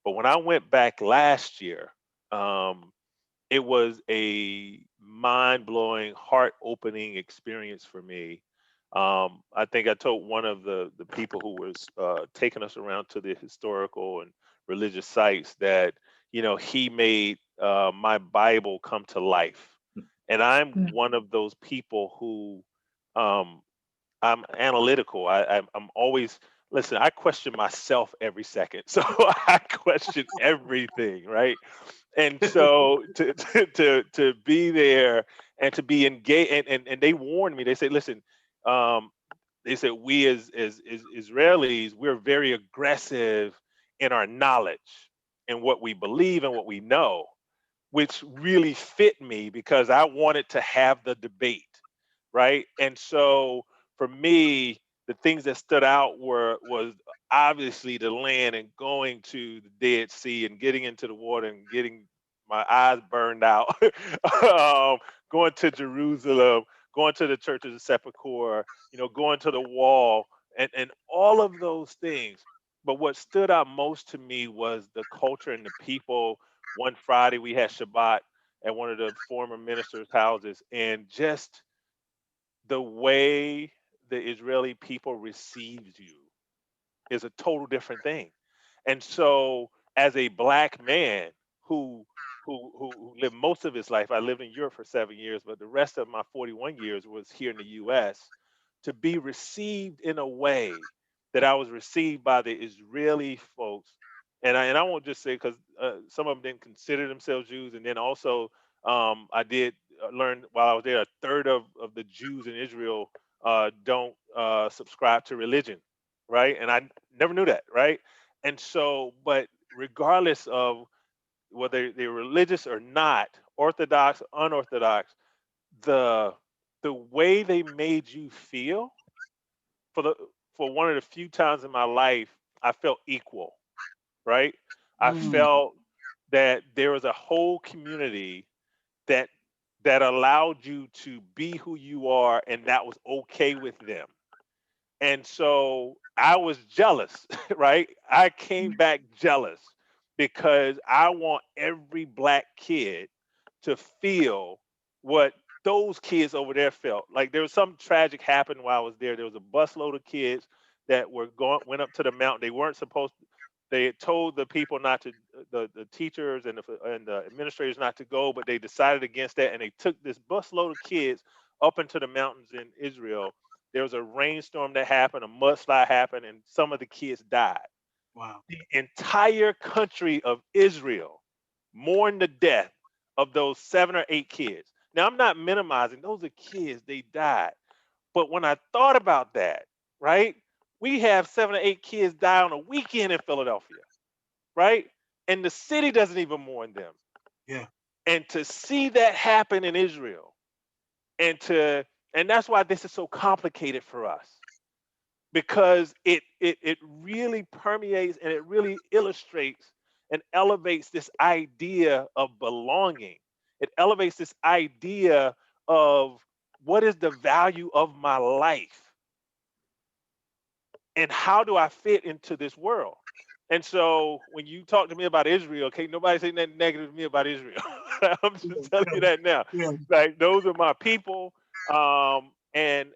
But when I went back last year, it was a mind-blowing, heart-opening experience for me. I think I told one of the people who was taking us around to the historical and religious sites that, you know, he made my Bible come to life. And I'm one of those people who I'm analytical. I'm always, listen, I question myself every second. So I question everything, right? And so to be there and to be engaged, and they warned me. They said, listen, um, they said we as Israelis, we're very aggressive in our knowledge and what we believe and what we know, which really fit me because I wanted to have the debate, right? And so for me, the things that stood out was obviously the land and going to the Dead Sea and getting into the water and getting my eyes burned out, going to Jerusalem, going to the churches of Sepulchre, you know, going to the wall, and all of those things. But what stood out most to me was the culture and the people. One Friday we had Shabbat at one of the former ministers' houses, and just the way the Israeli people receives you is a total different thing. And so, as a black man who who lived most of his life, I lived in Europe for 7 years, but the rest of my 41 years was here in the U.S. To be received in a way that I was received by the Israeli folks, and I won't just say because some of them didn't consider themselves Jews, and then also I did learn while I was there, a third of the Jews in Israel don't subscribe to religion, right? And I never knew that, right? And so, but regardless of whether they're religious or not, Orthodox, unorthodox, the the way they made you feel for the for one of the few times in my life, I felt equal, right? I felt that there was a whole community that allowed you to be who you are and that was okay with them. And so I was jealous, right? I came back jealous because I want every black kid to feel what those kids over there felt. Like there was some tragic happened while I was there. There was a busload of kids that went up to the mountain. They weren't supposed to, they had told the people not to, the teachers and the administrators not to go, but they decided against that and they took this busload of kids up into the mountains in Israel. There was a rainstorm that happened, a mudslide happened, and some of the kids died. Wow. The entire country of Israel mourned the death of those 7 or 8 kids. Now, I'm not minimizing, those are kids, they died. But when I thought about that, right, we have 7 or 8 kids die on a weekend in Philadelphia, right? And the city doesn't even mourn them. Yeah. And to see that happen in Israel, and that's why this is so complicated for us because it really permeates and it really illustrates and elevates this idea of belonging. it elevates this idea of what is the value of my life and how do I fit into this world. And so when you talk to me about Israel, okay, nobody say nothing negative to me about Israel. I'm just telling you that now. Yeah. Like those are my people, and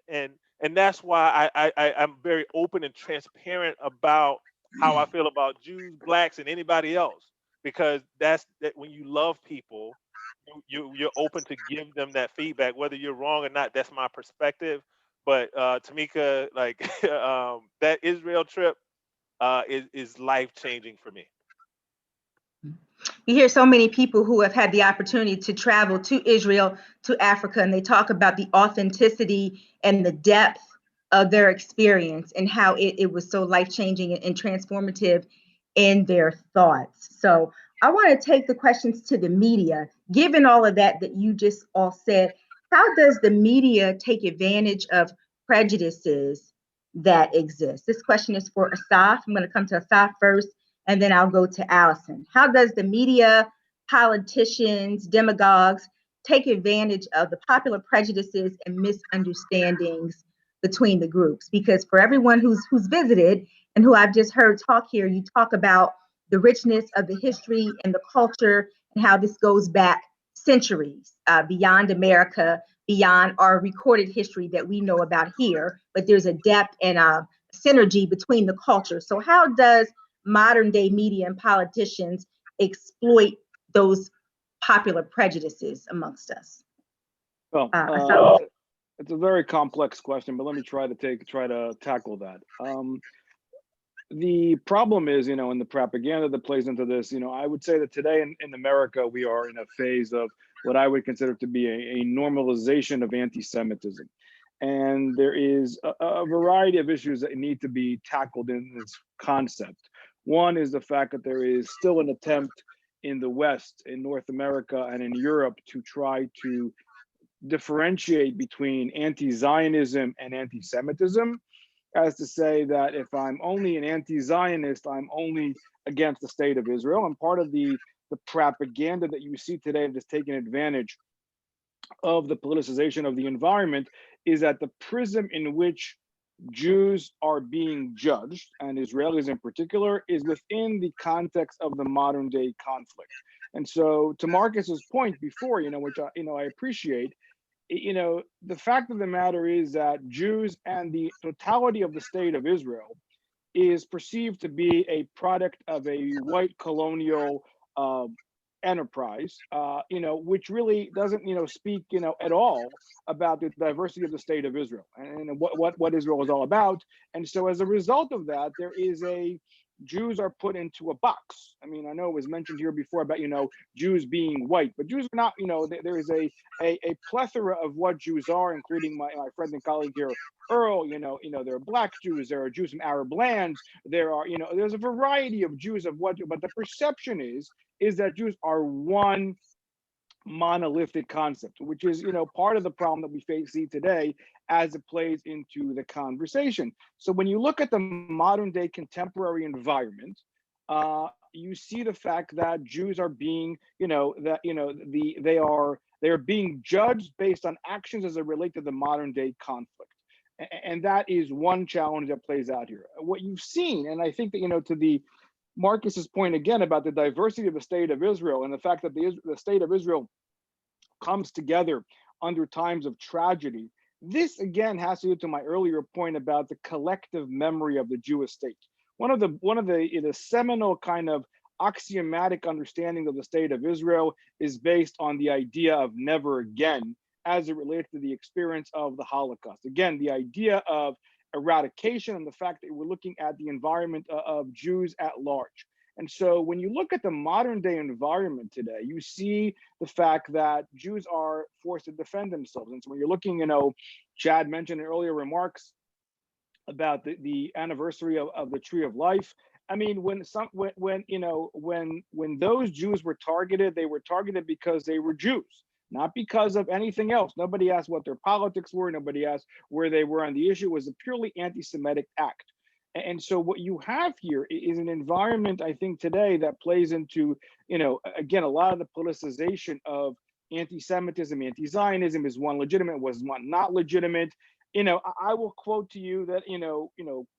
that's why I'm very open and transparent about how I feel about Jews, blacks, and anybody else, because that's that when you love people, you're open to give them that feedback, whether you're wrong or not. That's my perspective. But Tamika, like that Israel trip is life changing for me. You hear so many people who have had the opportunity to travel to Israel, to Africa, and they talk about the authenticity and the depth of their experience and how it was so life-changing and transformative in their thoughts. So I want to take the questions to the media. Given all of that you just all said, how does the media take advantage of prejudices that exist? This question is for Asaf. I'm going to come to Asaf first, and then I'll go to Allison. How does the media, politicians, demagogues take advantage of the popular prejudices and misunderstandings between the groups? Because for everyone who's visited and who I've just heard talk here, you talk about the richness of the history and the culture and how this goes back centuries beyond America, beyond our recorded history that we know about here, but there's a depth and a synergy between the cultures. So how does modern day media and politicians exploit those popular prejudices amongst us? Well, it's a very complex question, but let me try to tackle that. The problem is, in the propaganda that plays into this, I would say that today in America, we are in a phase of what I would consider to be a normalization of anti-Semitism. And there is a variety of issues that need to be tackled in this concept. One is the fact that there is still an attempt in the West, in North America and in Europe to try to differentiate between anti-Zionism and anti-Semitism, as to say that if I'm only an anti-Zionist, I'm only against the state of Israel. And part of the propaganda that you see today that's taking advantage of the politicization of the environment is that the prism in which Jews are being judged, and Israelis in particular, is within the context of the modern day conflict. And so to Marcus's point before, which I appreciate, the fact of the matter is that Jews and the totality of the state of Israel is perceived to be a product of a white colonial enterprise, which really doesn't, speak, at all about the diversity of the state of Israel and what Israel is all about. And so as a result of that, Jews are put into a box. I mean, I know it was mentioned here before about, Jews being white, but Jews are not, there is a plethora of what Jews are, including my friend and colleague here, Earl, there are Black Jews, there are Jews from Arab lands, there are, there's a variety of Jews but the perception is that Jews are one monolithic concept, which is, part of the problem that we see today as it plays into the conversation. So when you look at the modern day contemporary environment, you see the fact that Jews are being, they are being judged based on actions as it relate to the modern day conflict. And that is one challenge that plays out here. What you've seen, and I think that, to the Marcus's point again about the diversity of the state of Israel and the fact that the state of Israel comes together under times of tragedy. This again has to do to my earlier point about the collective memory of the Jewish state. One of the seminal kind of axiomatic understanding of the state of Israel is based on the idea of never again as it relates to the experience of the Holocaust. Again, the idea of eradication and the fact that we're looking at the environment of Jews at large. And so when you look at the modern day environment today, you see the fact that Jews are forced to defend themselves. And so when you're looking, Chad mentioned in earlier remarks about the anniversary of the Tree of Life. I mean, when those Jews were targeted, they were targeted because they were Jews, not because of anything else. Nobody asked what their politics were. Nobody asked where they were on the issue. It was a purely anti-Semitic act. And so what you have here is an environment, I think, today that plays into, again, a lot of the politicization of, anti-Semitism, anti-Zionism, is one legitimate, was one not legitimate. I will quote to you that,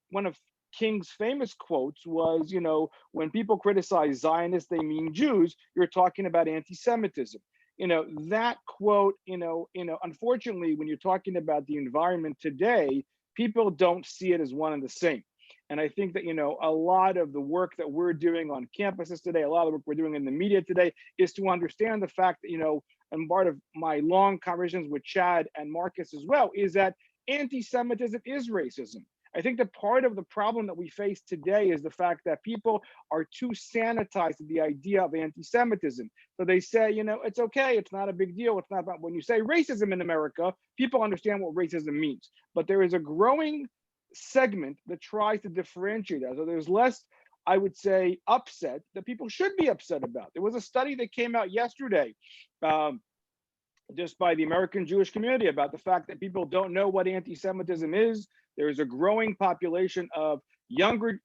one of King's famous quotes was, when people criticize Zionists, they mean Jews, you're talking about anti-Semitism. That quote, unfortunately, when you're talking about the environment today, people don't see it as one and the same. And I think that, a lot of the work that we're doing on campuses today, a lot of the work we're doing in the media today, is to understand the fact that, and part of my long conversations with Chad and Marcus as well, is that anti-Semitism is racism. I think that part of the problem that we face today is the fact that people are too sanitized to the idea of anti-Semitism. So they say, it's okay, it's not a big deal. It's not about, when you say racism in America, people understand what racism means. But there is a growing segment that tries to differentiate that. So there's less, I would say, upset that people should be upset about. There was a study that came out yesterday, just by the American Jewish community, about the fact that people don't know what anti-Semitism is. There is a growing population of younger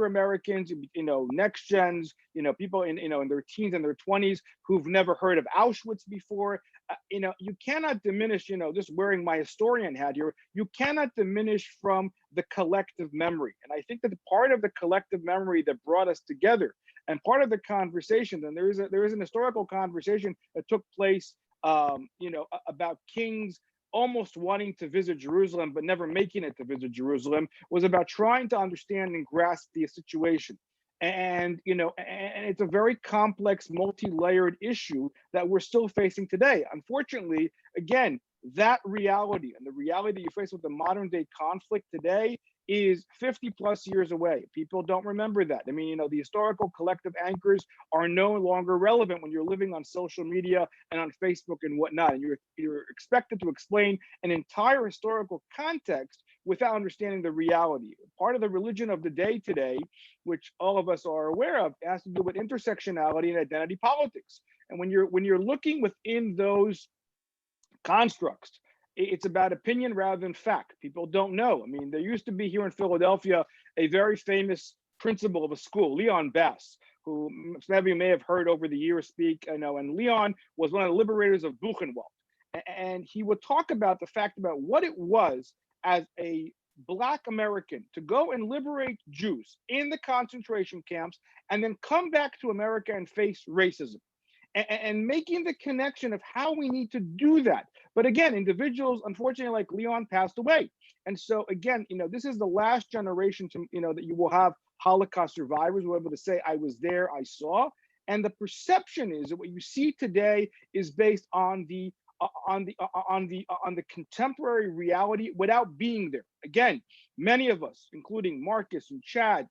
Americans, next gens, people in their teens and their 20s who've never heard of Auschwitz before. You cannot diminish, just wearing my historian hat here, you cannot diminish from the collective memory. And I think that part of the collective memory that brought us together, and part of the conversation, and there is an historical conversation that took place, about King's almost wanting to visit Jerusalem, but never making it to visit Jerusalem, was about trying to understand and grasp the situation. And, and it's a very complex, multi-layered issue that we're still facing today. Unfortunately, again, that reality and the reality that you face with the modern day conflict today is 50 plus years away. People don't remember that. I mean, the historical collective anchors are no longer relevant when you're living on social media and on Facebook and whatnot. And you're expected to explain an entire historical context without understanding the reality. Part of the religion of the day today, which all of us are aware of, has to do with intersectionality and identity politics. And when you're looking within those constructs, it's about opinion rather than fact. People don't know. I mean, there used to be here in Philadelphia a very famous principal of a school, Leon Bass, who some of you may have heard over the years speak. And Leon was one of the liberators of Buchenwald. And he would talk about the fact about what it was as a Black American to go and liberate Jews in the concentration camps and then come back to America and face racism. And making the connection of how we need to do that. But again, individuals, unfortunately, like Leon, passed away. And so again, this is the last generation to, that you will have Holocaust survivors who are able to say, I was there, I saw. And the perception is that what you see today is based on the contemporary reality without being there. Again, many of us, including Marcus and Chad,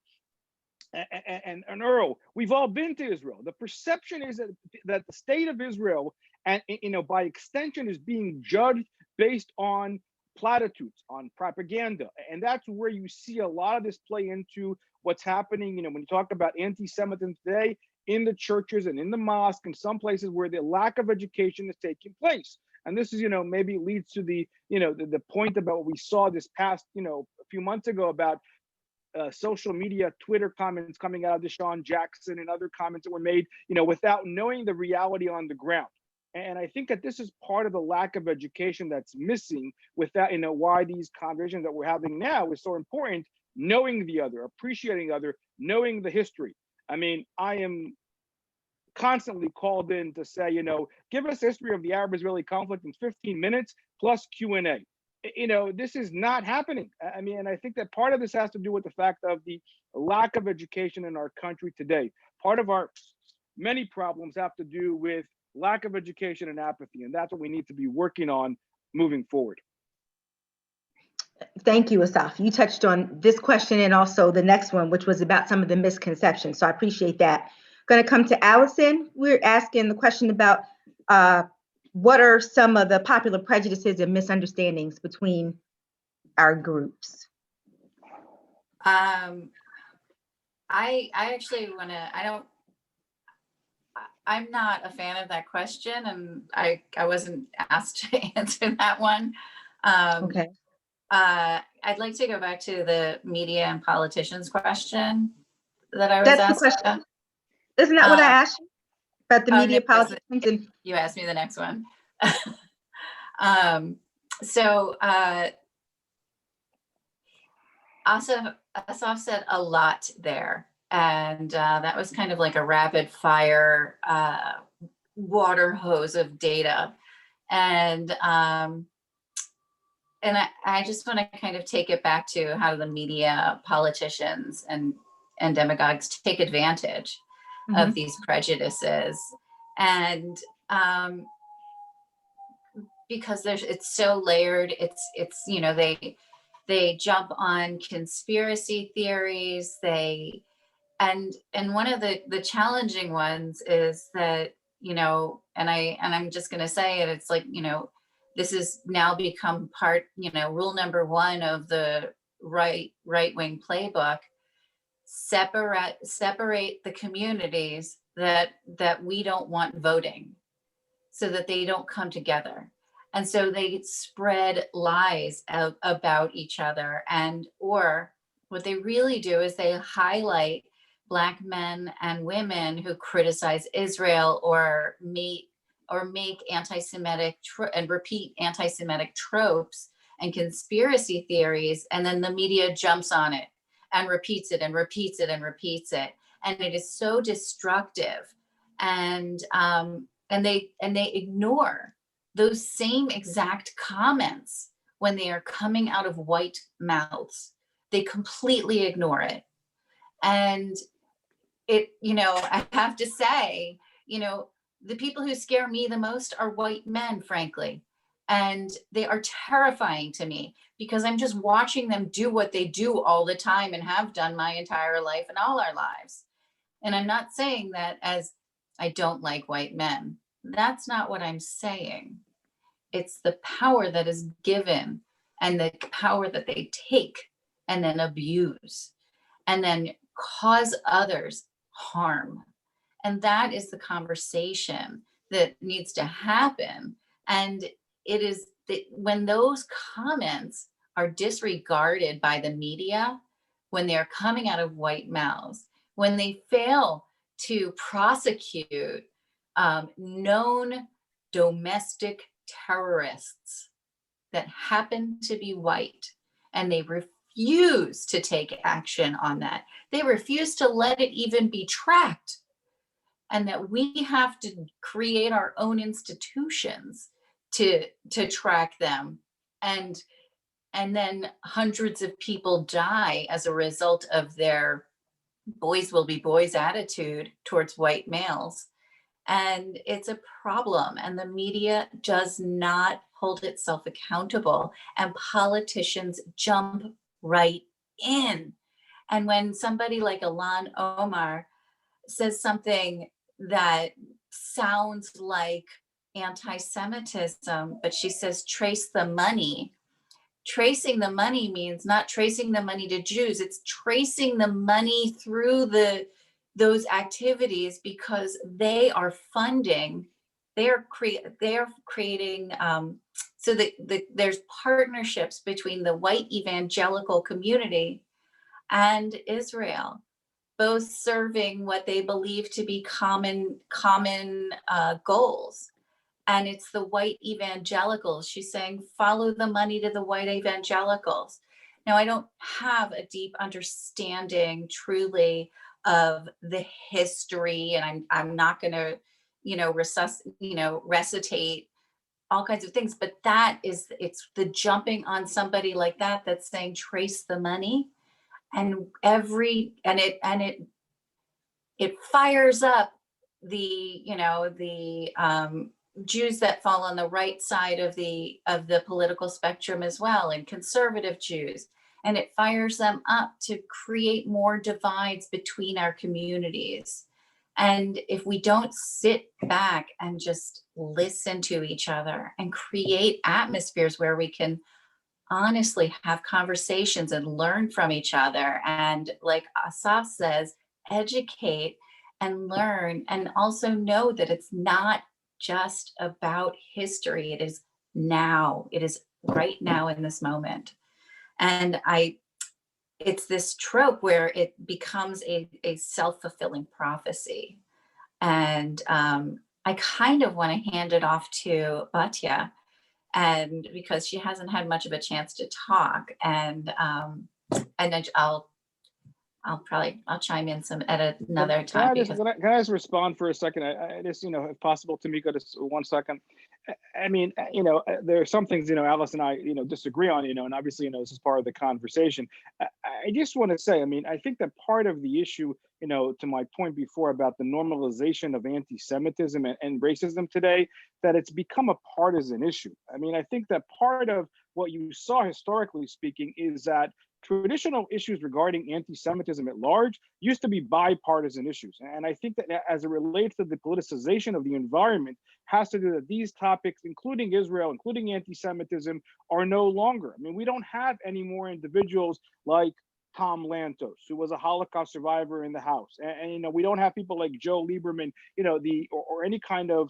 and Earl, we've all been to Israel. The perception is that the state of Israel, and by extension, is being judged based on platitudes, on propaganda, and that's where you see a lot of this play into what's happening. When you talk about anti-Semitism today in the churches and in the mosque, and some places where the lack of education is taking place. And this is, maybe leads to the point about what we saw this past, a few months ago about social media, Twitter comments coming out of Deshaun Jackson and other comments that were made, without knowing the reality on the ground. And I think that this is part of the lack of education that's missing with that, why these conversations that we're having now is so important, knowing the other, appreciating the other, knowing the history. I mean, I am constantly called in to say, give us a history of the Arab-Israeli conflict in 15 minutes plus Q&A. This is not happening. I mean, and I think that part of this has to do with the fact of the lack of education in our country today. Part of our many problems have to do with lack of education and apathy, and that's what we need to be working on moving forward. Thank you, Asaf. You touched on this question and also the next one, which was about some of the misconceptions. So I appreciate that. Going to come to Allison. We're asking the question about what are some of the popular prejudices and misunderstandings between our groups? I actually want to, I'm not a fan of that question, and I wasn't asked to answer that one. Okay. I'd like to go back to the media and politicians question that I was That's asked the question. about. Isn't that what I asked you? about the Oh, media no, that's politicians and You asked me the next one. So Asaf said a lot there. And that was kind of like a rapid fire water hose of data. And I just want to kind of take it back to how the media, politicians, and demagogues take advantage of these prejudices. And because it's so layered, it's you know, they jump on conspiracy theories, and one of the challenging ones is that, you know, and I'm just going to say it, it's like, you know, this has now become part, you know, rule number one of the right wing playbook: separate the communities that we don't want voting, so that they don't come together. And so they spread lies about each other, or what they really do is they highlight Black men and women who criticize Israel or make anti-Semitic and repeat anti-Semitic tropes and conspiracy theories, and then the media jumps on it and repeats it and repeats it and repeats it, and it is so destructive. And they ignore those same exact comments when they are coming out of white mouths. They completely ignore it. And it, you know, I have to say, you know, the people who scare me the most are white men, frankly. And they are terrifying to me because I'm just watching them do what they do all the time and have done my entire life and all our lives. And I'm not saying that as I don't like white men. That's not what I'm saying. It's the power that is given and the power that they take and then abuse and then cause others harm. And that is the conversation that needs to happen. And it is that when those comments are disregarded by the media, when they're coming out of white mouths, when they fail to prosecute known domestic terrorists that happen to be white, and they refuse to take action on that. They refuse to let it even be tracked, and that we have to create our own institutions to track them. And then hundreds of people die as a result of their boys will be boys attitude towards white males. And it's a problem, and the media does not hold itself accountable, and politicians jump right in. And when somebody like Ilhan Omar says something that sounds like anti-Semitism, but she says trace the money. Tracing the money means not tracing the money to Jews, it's tracing the money through those activities, because they are funding, they are creating, so that there's partnerships between the white evangelical community and Israel, both serving what they believe to be common goals. And it's the white evangelicals. She's saying, follow the money to the white evangelicals. Now, I don't have a deep understanding truly of the history, and I'm not going to, recitate all kinds of things, but it's the jumping on somebody like that that's saying trace the money, and it fires up the Jews that fall on the right side of the political spectrum as well, and conservative Jews, and it fires them up to create more divides between our communities. And if we don't sit back and just listen to each other and create atmospheres where we can honestly have conversations and learn from each other, and like Asaf says, educate and learn, and also know that it's not just about history. It is now. It is right now in this moment. And it's this trope where it becomes a self-fulfilling prophecy. And I kind of want to hand it off to Batya, and because she hasn't had much of a chance to talk, and then I'll chime in some at another time. Can I just respond for a second? I just, if possible, Tamika, just 1 second. I mean, there are some things, Alice and I, disagree on, and obviously, this is part of the conversation. I just want to say, I mean, I think that part of the issue, to my point before about the normalization of anti-Semitism and racism today, that it's become a partisan issue. I mean, I think that part of what you saw historically speaking is that traditional issues regarding anti-Semitism at large used to be bipartisan issues. And I think that as it relates to the politicization of the environment has to do that these topics, including Israel, including anti-Semitism, are no longer. I mean, we don't have any more individuals like Tom Lantos, who was a Holocaust survivor in the House. And we don't have people like Joe Lieberman, or any kind of,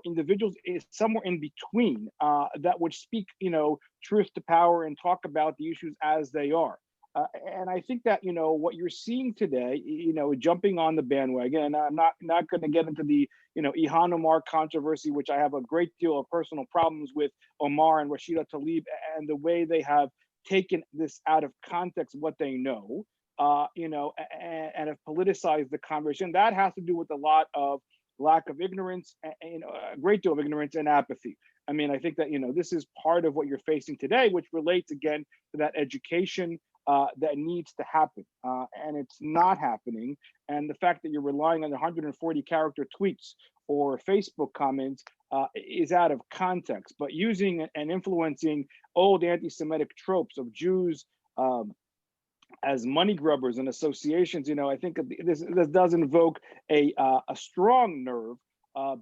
individuals is somewhere in between that would speak, truth to power and talk about the issues as they are. And I think that, what you're seeing today, jumping on the bandwagon, and I'm not going to get into the, Ilhan Omar controversy, which I have a great deal of personal problems with Omar and Rashida Tlaib and the way they have taken this out of context, what they know, and have politicized the conversation. That has to do with a lot of lack of ignorance, and a great deal of ignorance and apathy. I mean, I think that, this is part of what you're facing today, which relates again to that education that needs to happen. And it's not happening. And the fact that you're relying on 140 character tweets or Facebook comments is out of context, but using and influencing old anti-Semitic tropes of Jews as money grubbers and associations, I think this does invoke a strong nerve,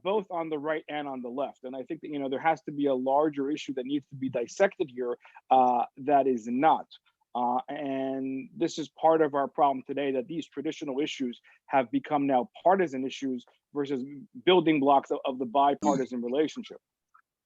both on the right and on the left. And I think that, there has to be a larger issue that needs to be dissected here that is not. And this is part of our problem today, that these traditional issues have become now partisan issues versus building blocks of the bipartisan relationship.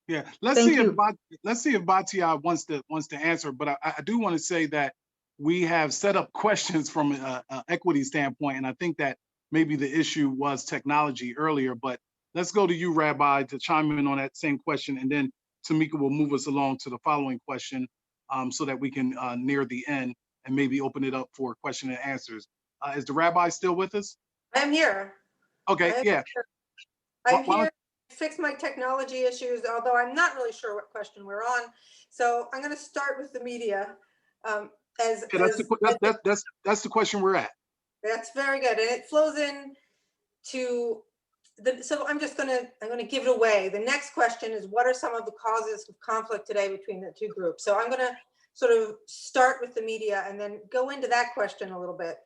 Yeah, let's see if Batya wants to answer. But I do want to say that we have set up questions from an equity standpoint, and I think that maybe the issue was technology earlier. But let's go to you, Rabbi, to chime in on that same question, and then Tamika will move us along to the following question, so that we can near the end and maybe open it up for question and answers. Is the Rabbi still with us? I'm here. Okay, yeah. I'm here to fix my technology issues, although I'm not really sure what question we're on. So I'm going to start with the media. That's the question we're at. That's very good, and it flows in to the. So I'm going to give it away. The next question is, what are some of the causes of conflict today between the two groups? So I'm going to sort of start with the media and then go into that question a little bit.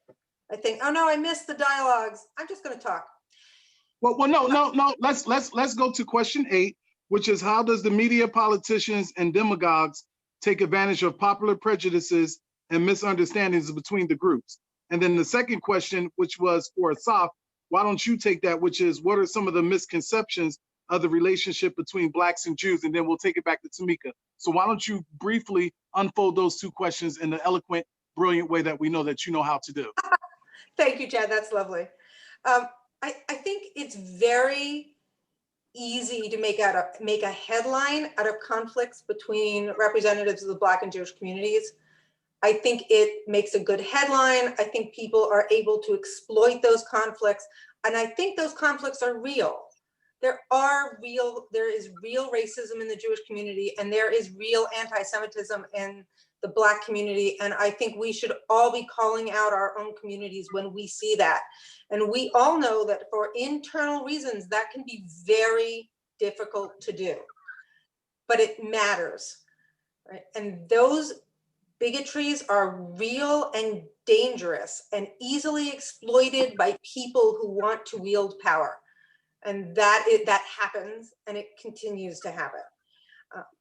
I think, oh no, I missed the dialogues. I'm just going to talk. Well, no. Let's go to question 8, which is, how does the media, politicians, and demagogues take advantage of popular prejudices and misunderstandings between the groups? And then the second question, which was for Asaf, why don't you take that, which is, what are some of the misconceptions of the relationship between Blacks and Jews? And then we'll take it back to Tamika. So why don't you briefly unfold those two questions in the eloquent, brilliant way that we know that you know how to do. Thank you, Chad. That's lovely. I think it's very easy to make a headline out of conflicts between representatives of the Black and Jewish communities. I think it makes a good headline. I think people are able to exploit those conflicts. And I think those conflicts are real. There is real racism in the Jewish community, and there is real anti-Semitism in the Black community. And I think we should all be calling out our own communities when we see that. And we all know that for internal reasons, that can be very difficult to do, but it matters, right? And those bigotries are real and dangerous and easily exploited by people who want to wield power. And that happens, and it continues to happen.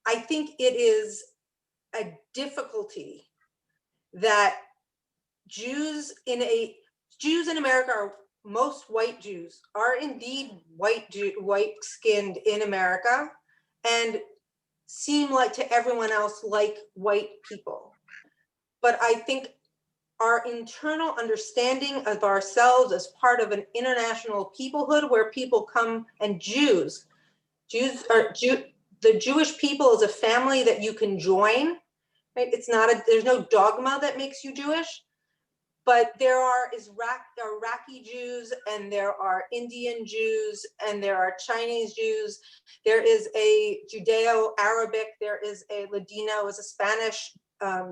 I think it is a difficulty that Jews in America, are most white Jews are indeed white-skinned in America and seem like to everyone else like white people. But I think our internal understanding of ourselves as part of an international peoplehood where people come, and Jews are the Jewish people is a family that you can join, right? It's not there's no dogma that makes you Jewish, but there are Iraqi Jews, and there are Indian Jews, and there are Chinese Jews. There is a Judeo-Arabic, there is a Ladino, is a Spanish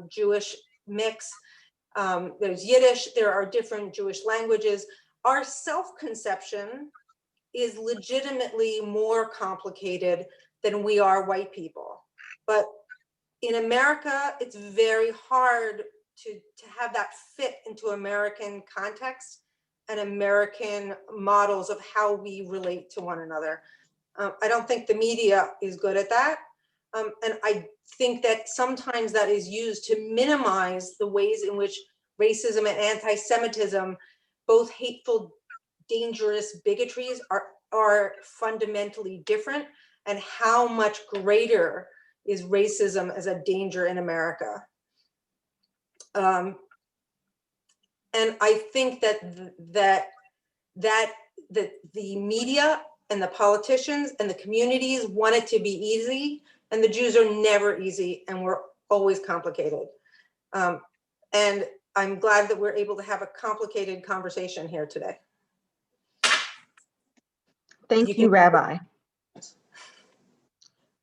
Jewish mix. There's Yiddish, there are different Jewish languages. Our self-conception is legitimately more complicated than we are white people. But in America, it's very hard to have that fit into American context and American models of how we relate to one another. I don't think the media is good at that. And I think that sometimes that is used to minimize the ways in which racism and anti-Semitism, both hateful, dangerous bigotries, are fundamentally different, and how much greater is racism as a danger in America. And I think that the media and the politicians and the communities want it to be easy, and the Jews are never easy, and we're always complicated. And I'm glad that we're able to have a complicated conversation here today. Thank you, Rabbi.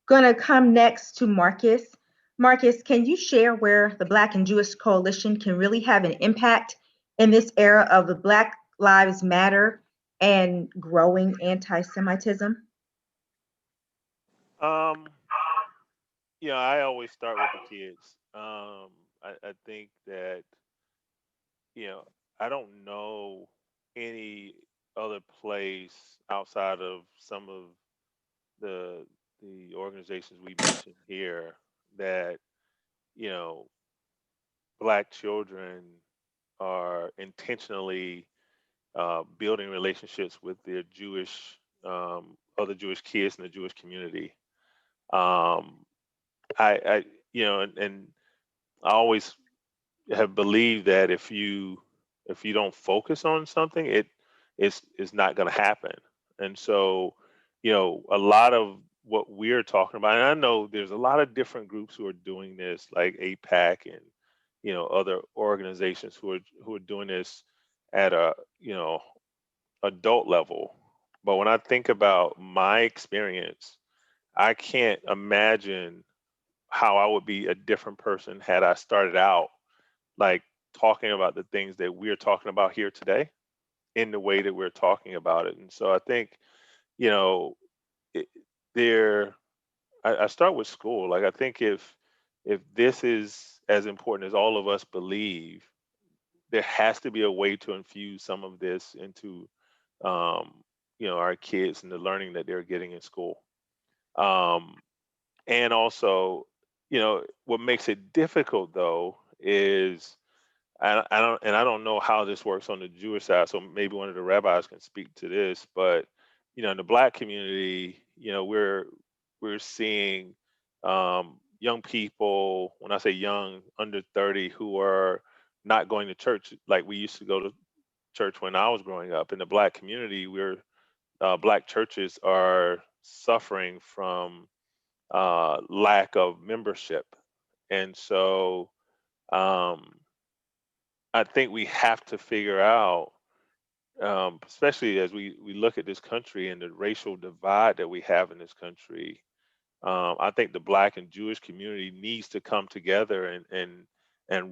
Gonna come next to Marcus. Marcus, can you share where the Black and Jewish Coalition can really have an impact in this era of the Black Lives Matter and growing anti-Semitism? Yeah, I always start with the kids. I think that, I don't know any other place outside of some of the organizations we mentioned here that, Black children are intentionally building relationships with their Jewish, other Jewish kids in the Jewish community. I and I always have believed that if you don't focus on something, it's not going to happen. And so, a lot of what we're talking about, and I know there's a lot of different groups who are doing this, like APAC and other organizations who are doing this at a adult level. But when I think about my experience, I can't imagine how I would be a different person had I started out like talking about the things that we're talking about here today in the way that we're talking about it. And so I think, it, there, I start with school. Like I think if this is as important as all of us believe, there has to be a way to infuse some of this into, our kids and the learning that they're getting in school. Um, and also, what makes it difficult though is I don't know how this works on the Jewish side, so maybe one of the rabbis can speak to this. But in the Black community, we're seeing young people. When I say young, under 30, who are not going to church like we used to go to church when I was growing up. In the Black community, Black churches are suffering from lack of membership, and so. I think we have to figure out, especially as we look at this country and the racial divide that we have in this country. I think the Black and Jewish community needs to come together and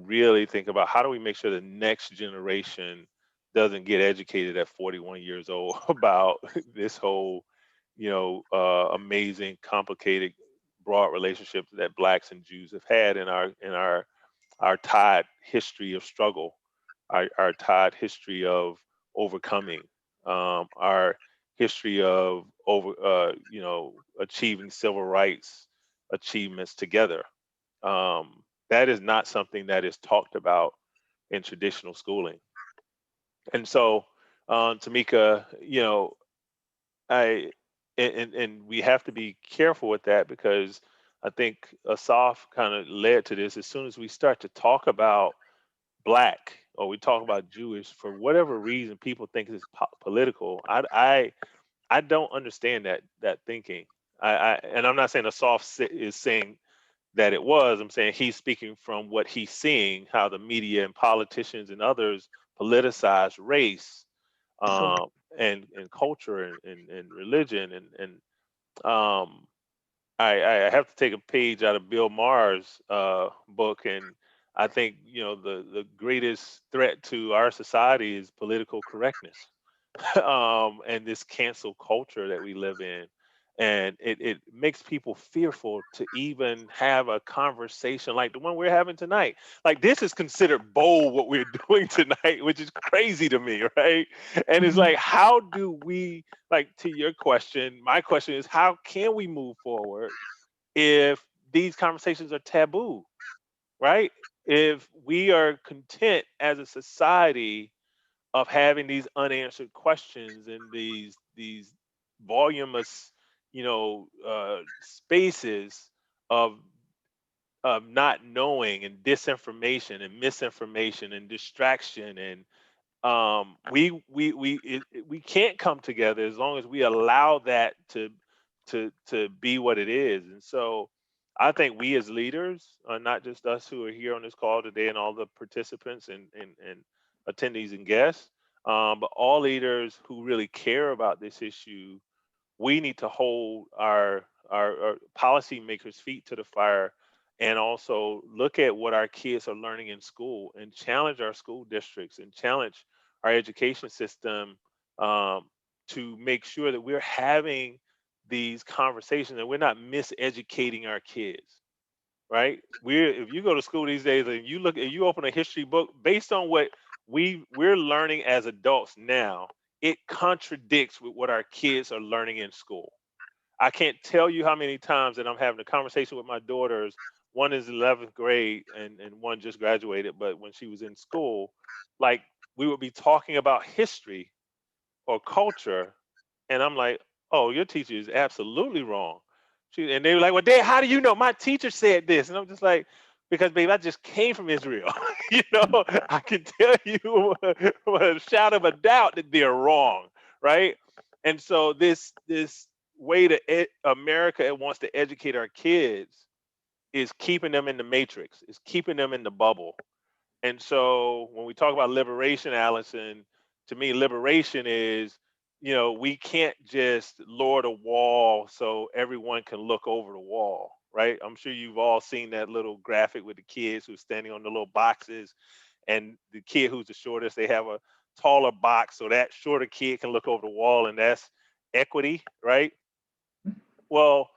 really think about how do we make sure the next generation doesn't get educated at 41 years old about this whole, amazing, complicated, broad relationship that Blacks and Jews have had in our tied history of struggle, our tied history of overcoming, our history of achieving civil rights achievements together. That is not something that is talked about in traditional schooling. And so, Tamika, I and we have to be careful with that because I think Asaf kind of led to this. As soon as we start to talk about Black or we talk about Jewish, for whatever reason, people think it's political. I don't understand that thinking. And I'm not saying is saying that it was. I'm saying he's speaking from what he's seeing, how the media and politicians and others politicize race, Sure. and culture and religion um, I have to take a page out of Bill Maher's book, and I think the greatest threat to our society is political correctness, and this cancel culture that we live in, and it makes people fearful to even have a conversation like the one we're having tonight. Like, this is considered bold what we're doing tonight, which is crazy to me, right? And it's like, how do we, like, to your question, my question is, how can we move forward if these conversations are taboo, right? If we are content as a society of having these unanswered questions and these voluminous, spaces of not knowing and disinformation and misinformation and distraction, and we can't come together as long as we allow that to be what it is. And so I think we as leaders, not just us who are here on this call today and all the participants and attendees and guests, but all leaders who really care about this issue, we need to hold our policymakers' feet to the fire, and also look at what our kids are learning in school and challenge our school districts and challenge our education system, to make sure that we're having these conversations and we're not miseducating our kids, right? If you go to school these days and you open a history book based on what we're learning as adults now, it contradicts with what our kids are learning in school. I can't tell you how many times that I'm having a conversation with my daughters. One is 11th grade and one just graduated, but when she was in school, like, we would be talking about history or culture, and I'm like, "Oh, your teacher is absolutely wrong." And they were like, "Well, Dad, how do you know? My teacher said this." And I'm just like, "Because, babe, I just came from Israel. I can tell you with a shadow of a doubt that they're wrong, right?" And so this way America wants to educate our kids is keeping them in the matrix, is keeping them in the bubble. And so when we talk about liberation, Allison, to me, liberation is, we can't just lower the wall so everyone can look over the wall, right? I'm sure you've all seen that little graphic with the kids who's standing on the little boxes, and the kid who's the shortest, they have a taller box so that shorter kid can look over the wall, and that's equity, right? Well,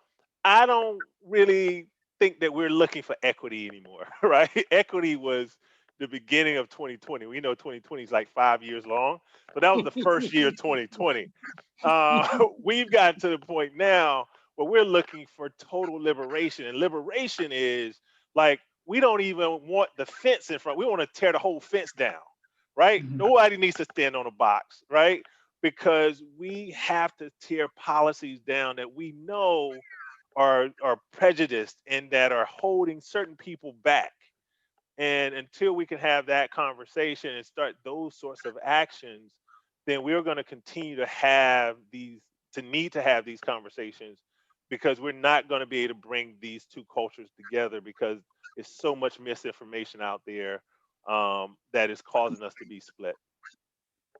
I don't really think that we're looking for equity anymore, right? Equity was the beginning of 2020. We know 2020 is like 5 years long, but that was the first year of 2020. We've gotten to the point now where we're looking for total liberation. And liberation is like, we don't even want the fence in front. We want to tear the whole fence down, right? Nobody needs to stand on a box, right? Because we have to tear policies down that we know are prejudiced and that are holding certain people back. And until we can have that conversation and start those sorts of actions, then we're going to continue to need to have these conversations, because we're not going to be able to bring these two cultures together, because there's so much misinformation out there, that is causing us to be split.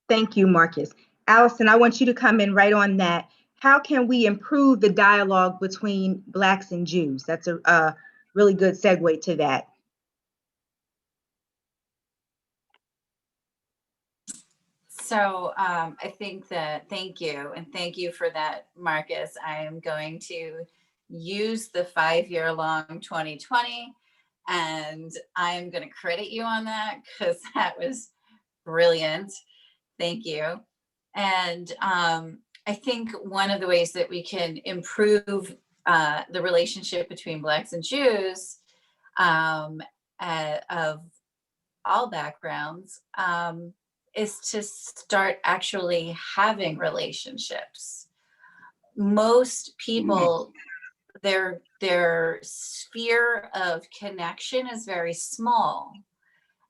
Thank you, Marcus. Allison, I want you to come in right on that. How can we improve the dialogue between Blacks and Jews? That's a really good segue to that. So I think that, thank you. And thank you for that, Marcus. I am going to use the 5-year-long 2020, and I'm going to credit you on that, because that was brilliant. Thank you. And I think one of the ways that we can improve the relationship between Blacks and Jews, of all backgrounds, is to start actually having relationships. Most people, their sphere of connection is very small.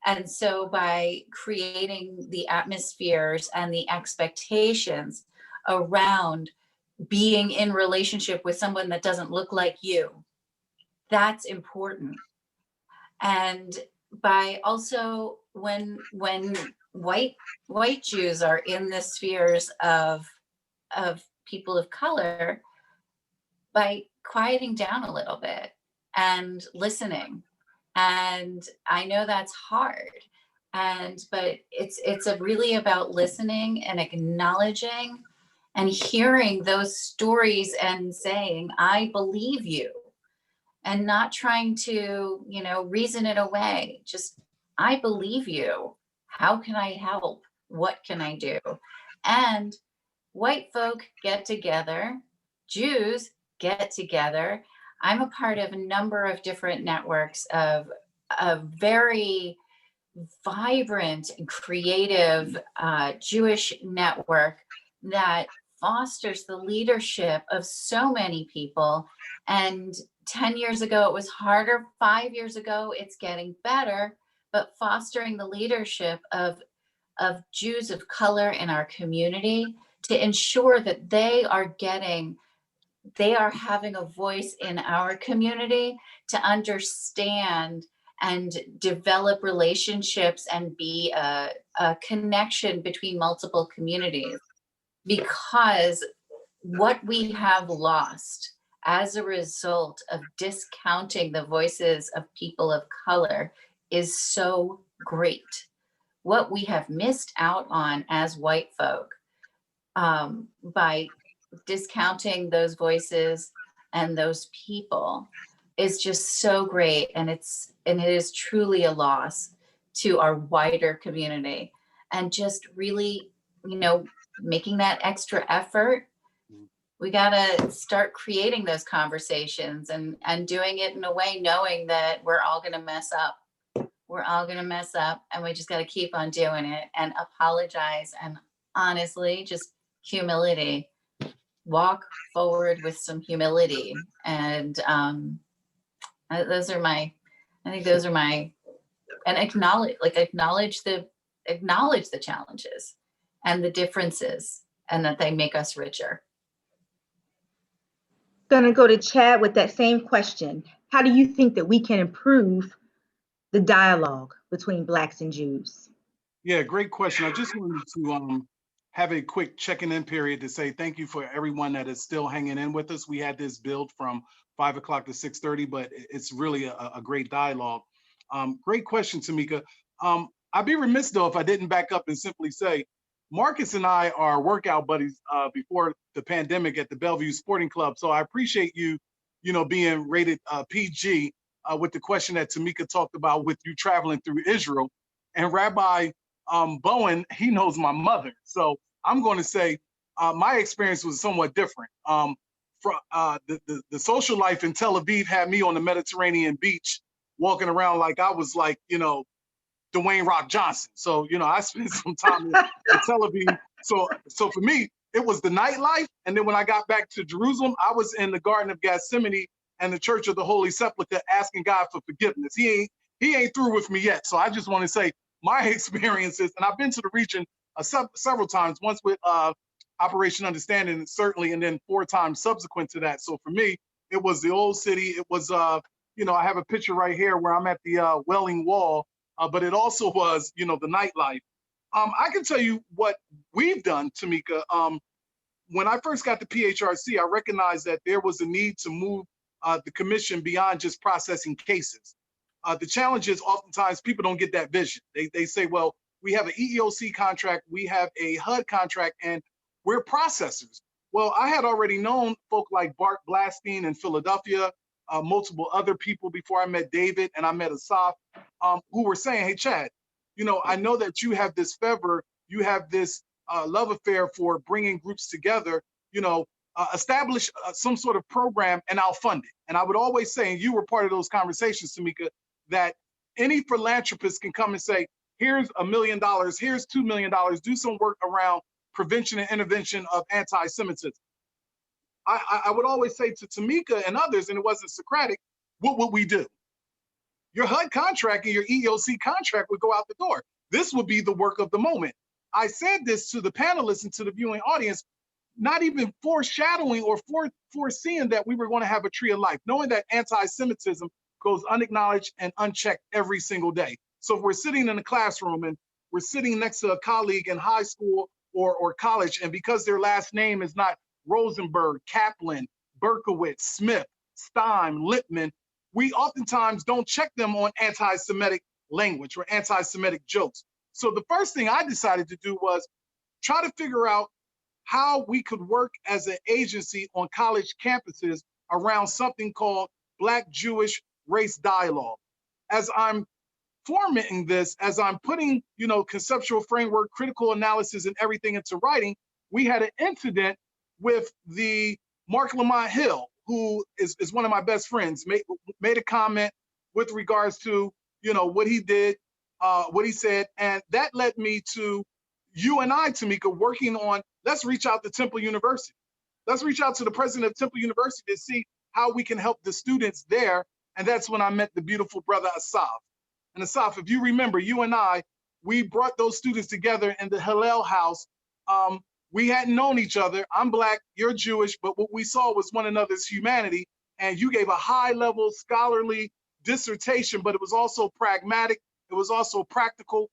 And so by creating the atmospheres and the expectations around being in relationship with someone that doesn't look like you, that's important. And by also when white Jews are in the spheres of people of color, by quieting down a little bit and listening. And I know that's hard, but it's really about listening and acknowledging and hearing those stories and saying, I believe you, and not trying to, reason it away. Just, I believe you. How can I help? What can I do? And white folk get together, Jews get together. I'm a part of a number of different networks of a very vibrant and creative Jewish network that fosters the leadership of so many people. And 10 years ago, it was harder. 5 years ago, it's getting better, but fostering the leadership of Jews of color in our community to ensure that they are having a voice in our community to understand and develop relationships and be a connection between multiple communities. Because what we have lost as a result of discounting the voices of people of color is so great. What we have missed out on as white folk by discounting those voices and those people is just so great. And it is truly a loss to our wider community. And just really, making that extra effort, we got to start creating those conversations and doing it in a way, knowing that we're all going to mess up. We're all going to mess up, and we just got to keep on doing it and apologize. And honestly, just humility, walk forward with some humility. And those are my, and acknowledge the challenges and the differences, and that they make us richer. Gonna go to Chad with that same question. How do you think that we can improve the dialogue between Blacks and Jews? Yeah, great question. I just wanted to have a quick checking in period to say thank you for everyone that is still hanging in with us. We had this build from 5 o'clock to 6:30, but it's really a great dialogue. Great question, Tamika. I'd be remiss though if I didn't back up and simply say, Marcus and I are workout buddies before the pandemic at the Bellevue Sporting Club. So I appreciate you, being rated PG with the question that Tamika talked about with you traveling through Israel. And Rabbi Bowen, he knows my mother. So I'm going to say my experience was somewhat different. The social life in Tel Aviv had me on the Mediterranean beach, walking around like I was like, Dwayne Rock Johnson. So, I spent some time in Tel Aviv. So for me, it was the nightlife. And then when I got back to Jerusalem, I was in the Garden of Gethsemane and the Church of the Holy Sepulchre asking God for forgiveness. He ain't through with me yet. So I just want to say my experiences, and I've been to the region several times, once with Operation Understanding, certainly, and then 4 times subsequent to that. So for me, it was the old city. It was, I have a picture right here where I'm at the Welling Wall, but it also was, the nightlife. I can tell you what we've done, Tamika. When I first got to PHRC, I recognized that there was a need to move the commission beyond just processing cases. The challenge is oftentimes people don't get that vision. They say, well, we have an EEOC contract, we have a HUD contract, and we're processors. Well, I had already known folk like Bart Blastine in Philadelphia, multiple other people before I met David and I met Asaf, who were saying, hey, Chad, I know that you have this fervor, you have this love affair for bringing groups together, establish some sort of program and I'll fund it. And I would always say, and you were part of those conversations, Tamika, that any philanthropist can come and say, here's $1 million, here's $2 million, do some work around prevention and intervention of anti-Semitism. I would always say to Tamika and others, and it wasn't Socratic, what would we do? your HUD contract and your EEOC contract would go out the door. This would be the work of the moment. I said this to the panelists and to the viewing audience, not even foreshadowing or foreseeing that we were going to have a tree of life, knowing that anti-Semitism goes unacknowledged and unchecked every single day. So if we're sitting in a classroom and we're sitting next to a colleague in high school or college, and because their last name is not Rosenberg, Kaplan, Berkowitz, Smith, Stein, Lippman, we oftentimes don't check them on anti-Semitic language or anti-Semitic jokes. So the first thing I decided to do was try to figure out how we could work as an agency on college campuses around something called Black Jewish race dialogue. As I'm formatting this, as I'm putting, conceptual framework, critical analysis, and everything into writing, we had an incident with the Mark Lamont Hill, who is one of my best friends, made a comment with regards to, what he did, what he said, and that led me to you and I, Tamika, working on, let's reach out to Temple University. Let's reach out to the president of Temple University to see how we can help the students there. And that's when I met the beautiful brother Asaf. And Asaf, if you remember, you and I, we brought those students together in the Hillel house. We hadn't known each other. I'm Black, you're Jewish, but what we saw was one another's humanity. And you gave a high-level scholarly dissertation, but it was also pragmatic. It was also practical.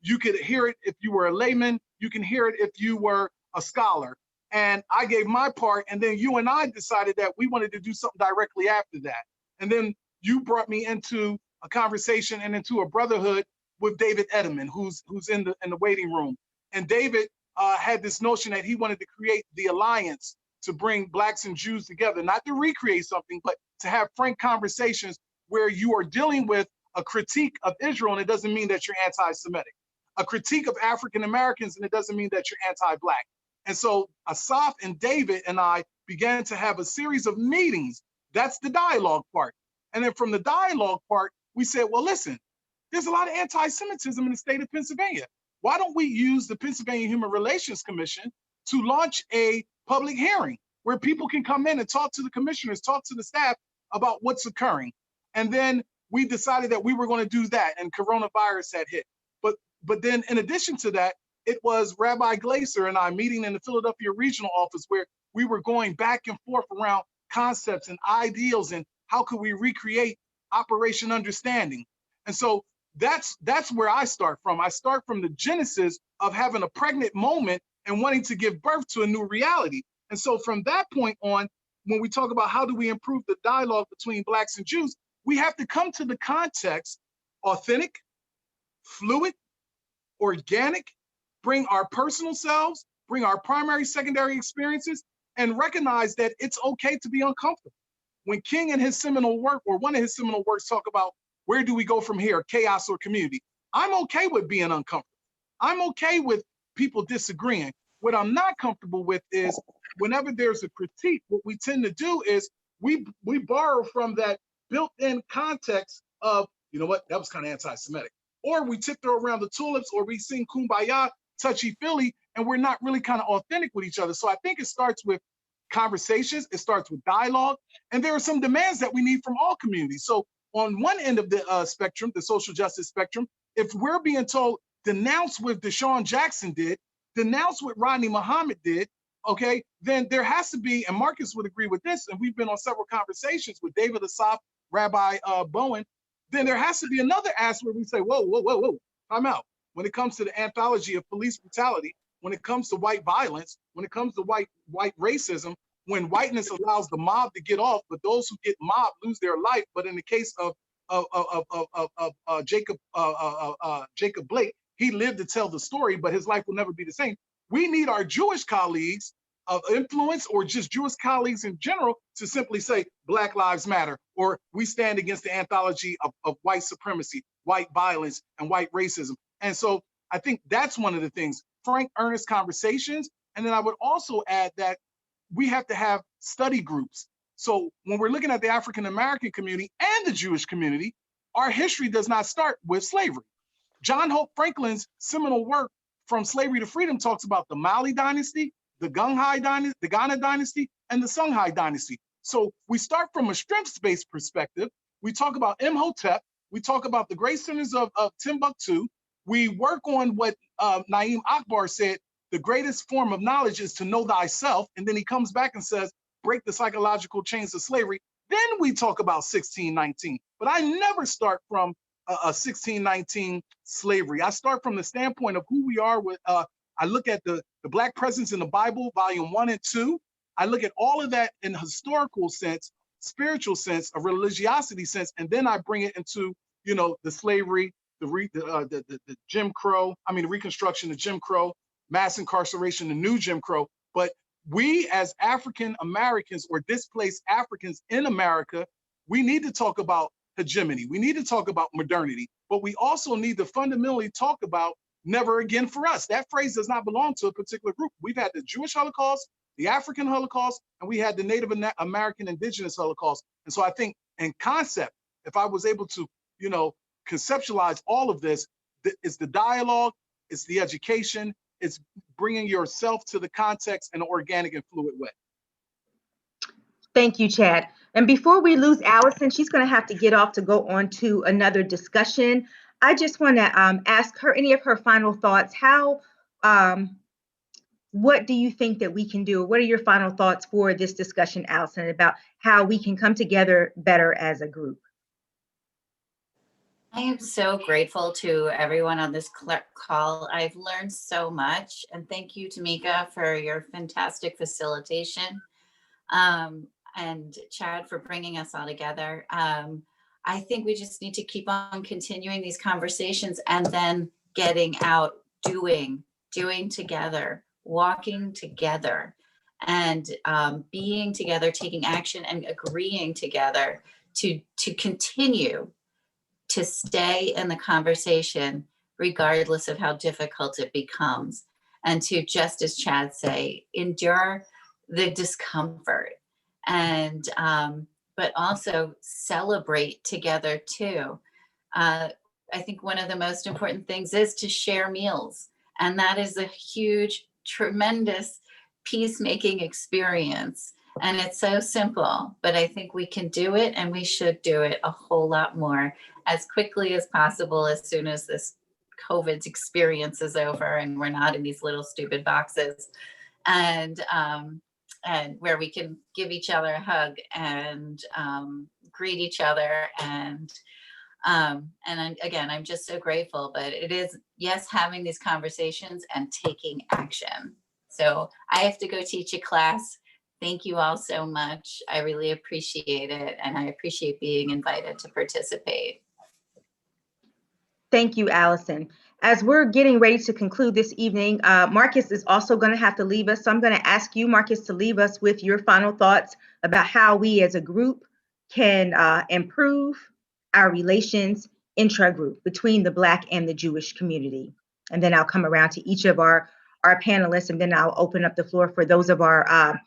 You could hear it if you were a layman. You can hear it if you were a scholar. And I gave my part, and then you and I decided that we wanted to do something directly after that. And then you brought me into a conversation and into a brotherhood with David Edelman, who's in the waiting room. And David had this notion that he wanted to create the alliance to bring Blacks and Jews together, not to recreate something, but to have frank conversations where you are dealing with a critique of Israel, and it doesn't mean that you're anti-Semitic. A critique of African Americans, and it doesn't mean that you're anti-Black. And so Asaf and David and I began to have a series of meetings. That's the dialogue part. And then from the dialogue part, we said, well, listen, there's a lot of anti-Semitism in the state of Pennsylvania. Why don't we use the Pennsylvania Human Relations Commission to launch a public hearing where people can come in and talk to the commissioners, talk to the staff about what's occurring. And then we decided that we were going to do that, and coronavirus had hit. But then in addition to that, it was Rabbi Glaser and I meeting in the Philadelphia regional office where we were going back and forth around concepts and ideals and how could we recreate Operation Understanding. And so that's where I start from. I start from the genesis of having a pregnant moment and wanting to give birth to a new reality. And so from that point on, when we talk about how do we improve the dialogue between Blacks and Jews, we have to come to the context authentic, fluid, organic, bring our personal selves, bring our primary, secondary experiences, and recognize that it's okay to be uncomfortable. When King in his seminal work, or one of his seminal works, talk about where do we go from here, chaos or community, I'm okay with being uncomfortable. I'm okay with people disagreeing. What I'm not comfortable with is whenever there's a critique, what we tend to do is we borrow from that built-in context of, you know what, that was kind of anti-Semitic. Or we tiptoe around the tulips, or we sing Kumbaya, touchy-feely, and we're not really kind of authentic with each other. So I think it starts with conversations, it starts with dialogue, and there are some demands that we need from all communities. So on one end of the spectrum, the social justice spectrum, if we're being told, denounce what Deshaun Jackson did, denounce what Rodney Muhammad did, okay, then there has to be, and Marcus would agree with this, and we've been on several conversations with David Asaf, Rabbi Bowen, then there has to be another aspect where we say, whoa, time out. When it comes to the anthology of police brutality, when it comes to white violence, when it comes to white racism, when whiteness allows the mob to get off, but those who get mobbed lose their life. But in the case of Jacob Blake, he lived to tell the story, but his life will never be the same. We need our Jewish colleagues of influence, or just Jewish colleagues in general, to simply say Black Lives Matter, or we stand against the anthology of white supremacy, white violence, and white racism. And so I think that's one of the things, frank, earnest conversations. And then I would also add that we have to have study groups. So when we're looking at the African-American community and the Jewish community, our history does not start with slavery. John Hope Franklin's seminal work, From Slavery to Freedom, talks about the Mali dynasty, the Gunghai dynasty, the Ghana dynasty, and the Songhai dynasty. So we start from a strengths-based perspective, We talk about Imhotep. We talk about the great sinners of Timbuktu. We work on what Naeem Akbar said, the greatest form of knowledge is to know thyself. And then he comes back and says, break the psychological chains of slavery. Then we talk about 1619. But I never start from a 1619 slavery. I start from the standpoint of who we are with, I look at the Black presence in the Bible, volume 1 and 2. I look at all of that in a historical sense, spiritual sense, a religiosity sense, and then I bring it into, you know, the slavery, the Jim Crow, the Reconstruction, the Jim Crow, mass incarceration, the new Jim Crow. But we as African Americans or displaced Africans in America, we need to talk about hegemony. We need to talk about modernity, but we also need to fundamentally talk about never again for us. That phrase does not belong to a particular group. We've had the Jewish Holocaust, the African Holocaust, and we had the Native American Indigenous Holocaust. And so I think in concept, if I was able to, you know, conceptualize all of this, it's the dialogue, it's the education, it's bringing yourself to the context in an organic and fluid way. Thank you, Chad. And before we lose Allison, she's going to have to get off to go on to another discussion. I just want to ask her any of her final thoughts. What do you think that we can do? What are your final thoughts for this discussion, Allison, about how we can come together better as a group? I am so grateful to everyone on this call. I've learned so much, and thank you, Tamika, for your fantastic facilitation, and Chad for bringing us all together. I think we just need to keep on continuing these conversations and then getting out, doing together, walking together, and being together, taking action and agreeing together to continue to stay in the conversation, regardless of how difficult it becomes. And to, just as Chad say, endure the discomfort, and but also celebrate together too. I think one of the most important things is to share meals. And that is a huge, tremendous peacemaking experience. And it's so simple, but I think we can do it, and we should do it a whole lot more as quickly as possible, as soon as this COVID experience is over and we're not in these little stupid boxes, and where we can give each other a hug and greet each other. And I'm just so grateful, but it is, yes, having these conversations and taking action. So I have to go teach a class. Thank you all so much. I really appreciate it. And I appreciate being invited to participate. Thank you, Allison. As we're getting ready to conclude this evening, Marcus is also going to have to leave us. So I'm going to ask you, Marcus, to leave us with your final thoughts about how we as a group can improve our relations intra-group between the Black and the Jewish community. And then I'll come around to each of our panelists, and then I'll open up the floor for those of our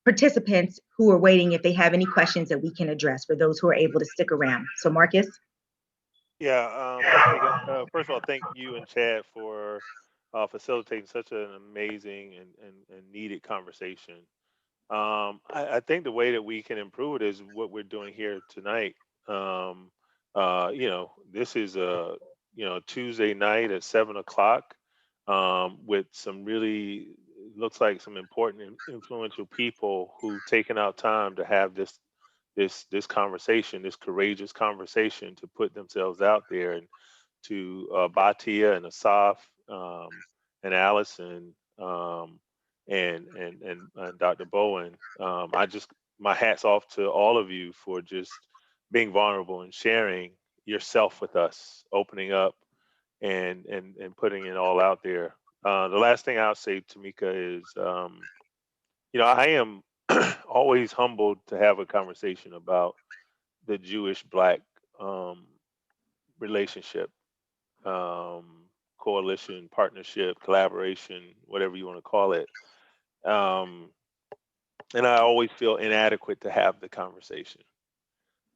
participants who are waiting, if they have any questions that we can address, for those who are able to stick around. So Marcus. Yeah, first of all, thank you and Chad for facilitating such an amazing and needed conversation. I think the way that we can improve it is what we're doing here tonight. This is a Tuesday night at 7:00 with some really, looks like some important and influential people who've taken out time to have this conversation, this courageous conversation, to put themselves out there. And to Batia and Asaf and Allison and Dr. Bowen, my hat's off to all of you for just being vulnerable and sharing yourself with us, opening up and putting it all out there. The last thing I'll say, Tamika, is I am always humbled to have a conversation about the Jewish-Black relationship, coalition, partnership, collaboration, whatever you want to call it. And I always feel inadequate to have the conversation.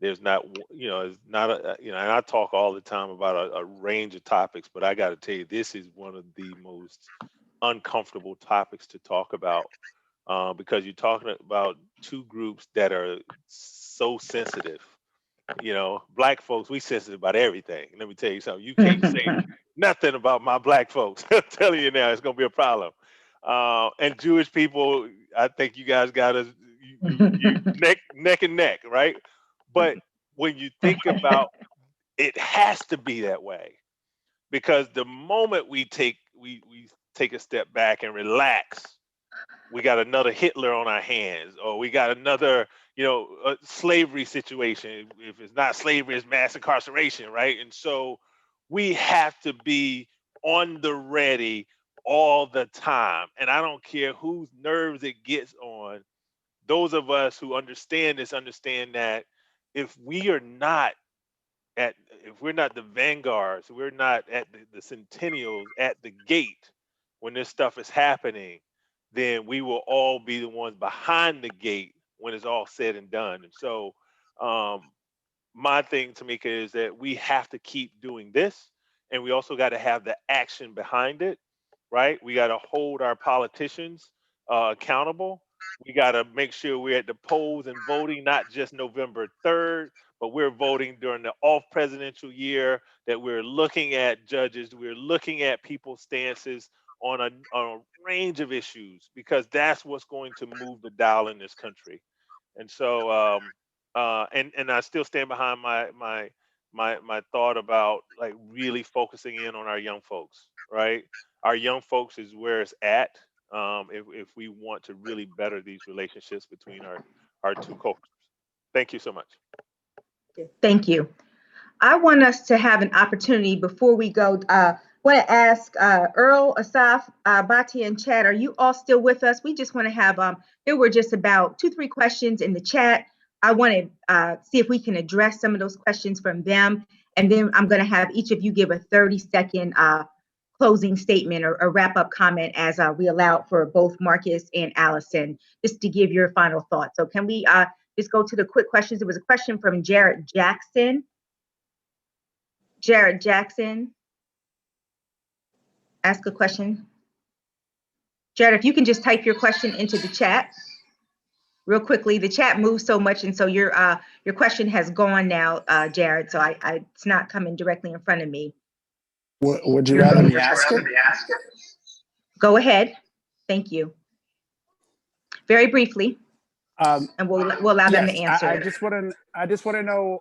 There's not, it's not, and I talk all the time about a range of topics, but I got to tell you, this is one of the most uncomfortable topics to talk about. Because you're talking about two groups that are so sensitive You know, black folks, we sensitive about everything. Let me tell you something. You can't say nothing about my black folks. I'm telling you now, it's gonna be a problem. And Jewish people, I think you guys got us you neck and neck, right? But when you think about it, has to be that way, because the moment we take a step back and relax, we got another Hitler on our hands, or we got another, slavery situation. If it's not slavery, it's mass incarceration, right? And so we have to be on the ready all the time. And I don't care whose nerves it gets on. Those of us who understand this understand that if we are not if we're not the vanguards, we're not at the centennials at the gate when this stuff is happening, then we will all be the ones behind the gate when it's all said and done. And so, my thing, Tamika, is that we have to keep doing this, and we also got to have the action behind it, right? We got to hold our politicians accountable. We got to make sure we're at the polls and voting, not just November 3rd, but we're voting during the off presidential year, that we're looking at judges, we're looking at people's stances on a range of issues, because that's what's going to move the dial in this country. And so, and I still stand behind my thought about like really focusing in on our young folks, right? Our young folks is where it's at. If we want to really better these relationships between our two cultures. Thank you so much. Thank you. I want us to have an opportunity before we go. Want to ask Earl, Asaf, Bati, and Chad, are you all still with us? We just want to have, there were just about 2-3 questions in the chat. I want to see if we can address some of those questions from them. And then I'm going to have each of you give a 30-second closing statement or wrap-up comment as we allowed for both Marcus and Allison, just to give your final thoughts. So can we just go to the quick questions? There was a question from Jared Jackson. Jared Jackson, ask a question. Jared, if you can just type your question into the chat real quickly. The chat moves so much, and so your question has gone now, Jared. So it's not coming directly in front of me. Would you rather me ask it? Go ahead. Thank you. Very briefly, and we'll allow them to answer. I just want to know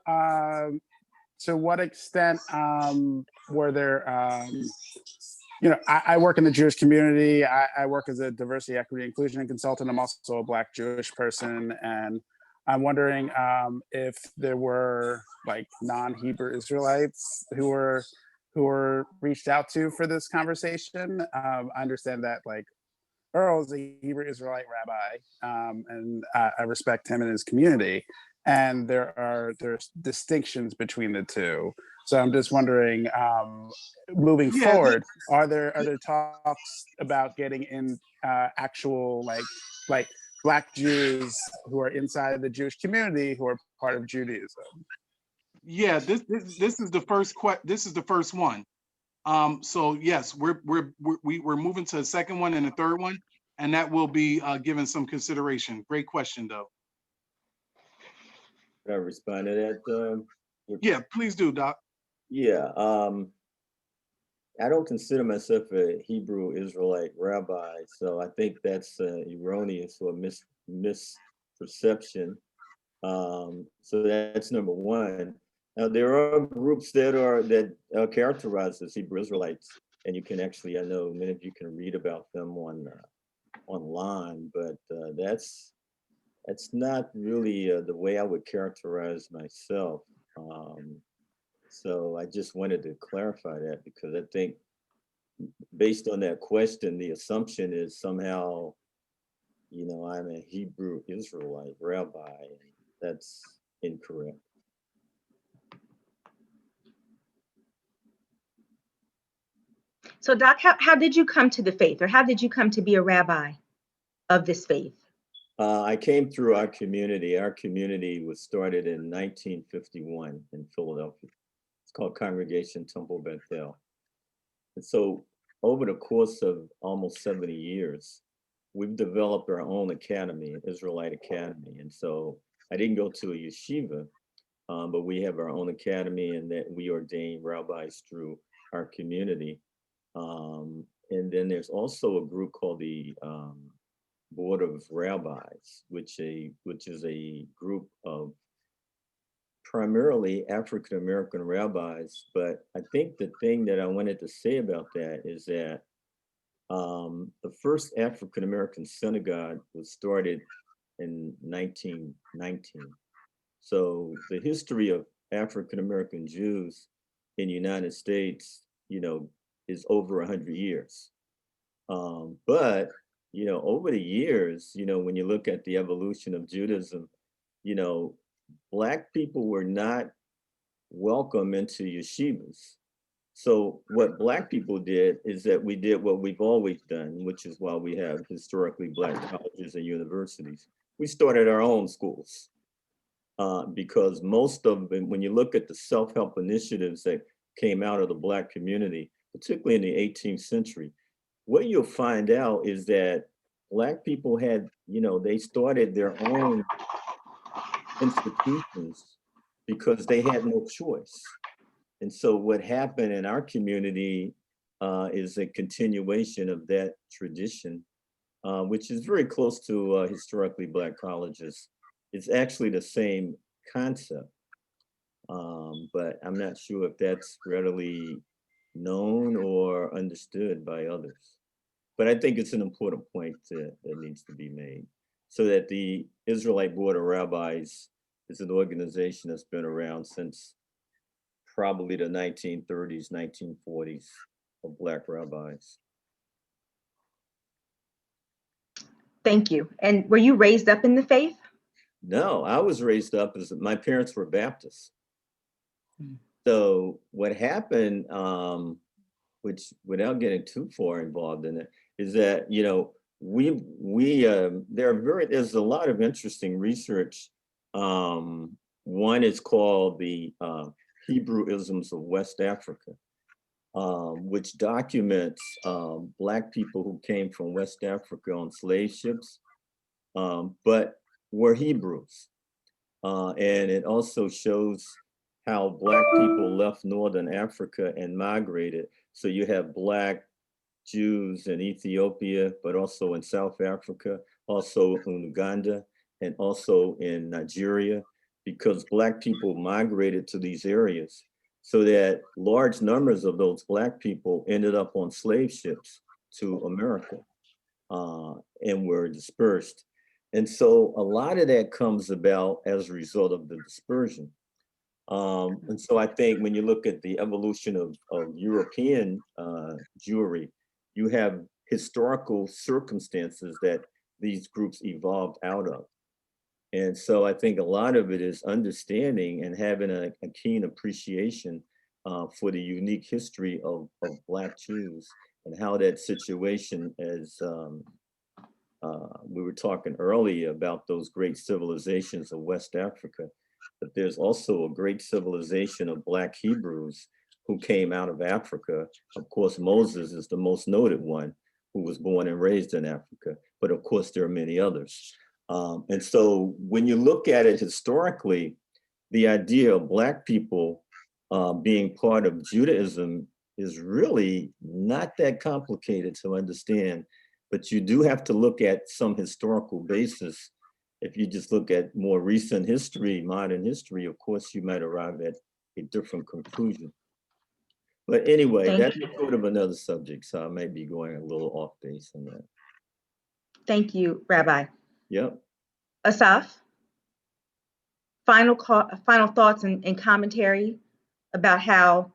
to what extent were there, I work in the Jewish community. I work as a diversity, equity, inclusion, and consultant. I'm also a Black Jewish person. And I'm wondering if there were like non-Hebrew Israelites who were reached out to for this conversation. I understand that like Earl is a Hebrew Israelite rabbi, and I respect him and his community. And there's distinctions between the two. So I'm just wondering, moving forward, are there talks about getting in actual like Black Jews who are inside the Jewish community who are part of Judaism? Yeah, this is the first this is the first one. So yes, we're moving to the second one and the third one, and that will be given some consideration. Great question, though. Can I respond to that? Yeah, please do, Doc. Yeah, I don't consider myself a Hebrew Israelite rabbi, so I think that's erroneous or misperception. So that's number one. Now there are groups that are characterized as Hebrew Israelites, and you can actually, I know many of you can read about them online, but that's not really the way I would characterize myself. So I just wanted to clarify that, because I think based on that question, the assumption is somehow, I'm a Hebrew Israelite rabbi, and that's incorrect. So Doc, how did you come to the faith, or how did you come to be a rabbi of this faith? I came through our community. Our community was started in 1951 in Philadelphia. It's called Congregation Temple Bethel. And so over the course of almost 70 years, we've developed our own academy, an Israelite academy. And so I didn't go to a yeshiva, but we have our own academy, and that we ordain rabbis through our community. And then there's also a group called the Board of Rabbis, which is a group of primarily African American rabbis. But I think the thing that I wanted to say about that is that the first African American synagogue was started in 1919. So the history of African American Jews in the United States, is over 100 years. But over the years, when you look at the evolution of Judaism, Black people were not welcome into yeshivas. So what Black people did is that we did what we've always done, which is why we have historically Black colleges and universities. We started our own schools because most of them, when you look at the self-help initiatives that came out of the Black community, particularly in the 18th century, what you'll find out is that Black people had, they started their own institutions because they had no choice. And so what happened in our community is a continuation of that tradition, which is very close to historically Black colleges. It's actually the same concept, but I'm not sure if that's readily known or understood by others. But I think it's an important point that needs to be made, so that the Israelite Board of Rabbis is an organization that's been around since probably the 1930s, 1940s of Black rabbis. Thank you. And were you raised up in the faith? No, I was raised up as, my parents were Baptists. So what happened, which without getting too far involved in it, is that, there's a lot of interesting research. One is called the Hebrewisms of West Africa, which documents Black people who came from West Africa on slave ships, but were Hebrews. And it also shows how Black people left Northern Africa and migrated. So you have Black Jews in Ethiopia, but also in South Africa, also in Uganda, and also in Nigeria, because Black people migrated to these areas, so that large numbers of those Black people ended up on slave ships to America and were dispersed. And so a lot of that comes about as a result of the dispersion. And so I think when you look at the evolution of European Jewry, you have historical circumstances that these groups evolved out of. And so I think a lot of it is understanding and having a keen appreciation for the unique history of Black Jews and how that situation, as we were talking earlier about those great civilizations of West Africa, but there's also a great civilization of Black Hebrews who came out of Africa. Of course, Moses is the most noted one, who was born and raised in Africa, but of course there are many others. And so when you look at it historically, the idea of Black people being part of Judaism is really not that complicated to understand, but you do have to look at some historical basis. If you just look at more recent history, modern history, of course, you might arrive at a different conclusion. But anyway, that's sort of another subject, so I might be going a little off base on that. Thank you, Rabbi. Yep. Asaf, final thoughts and commentary about how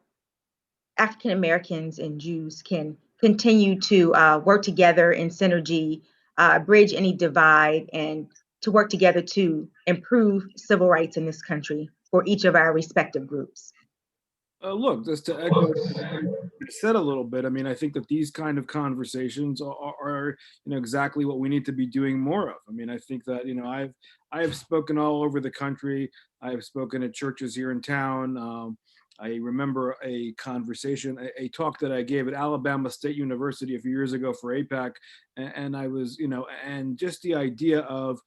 African Americans and Jews can continue to work together in synergy, bridge any divide, and to work together to improve civil rights in this country for each of our respective groups. Look, just to echo what you said a little bit, I mean, I think that these kind of conversations are exactly what we need to be doing more of. I mean, I think that, I have spoken all over the country. I have spoken at churches here in town. I remember a conversation, a talk that I gave at Alabama State University a few years ago for APAC. And I was, and just the idea of,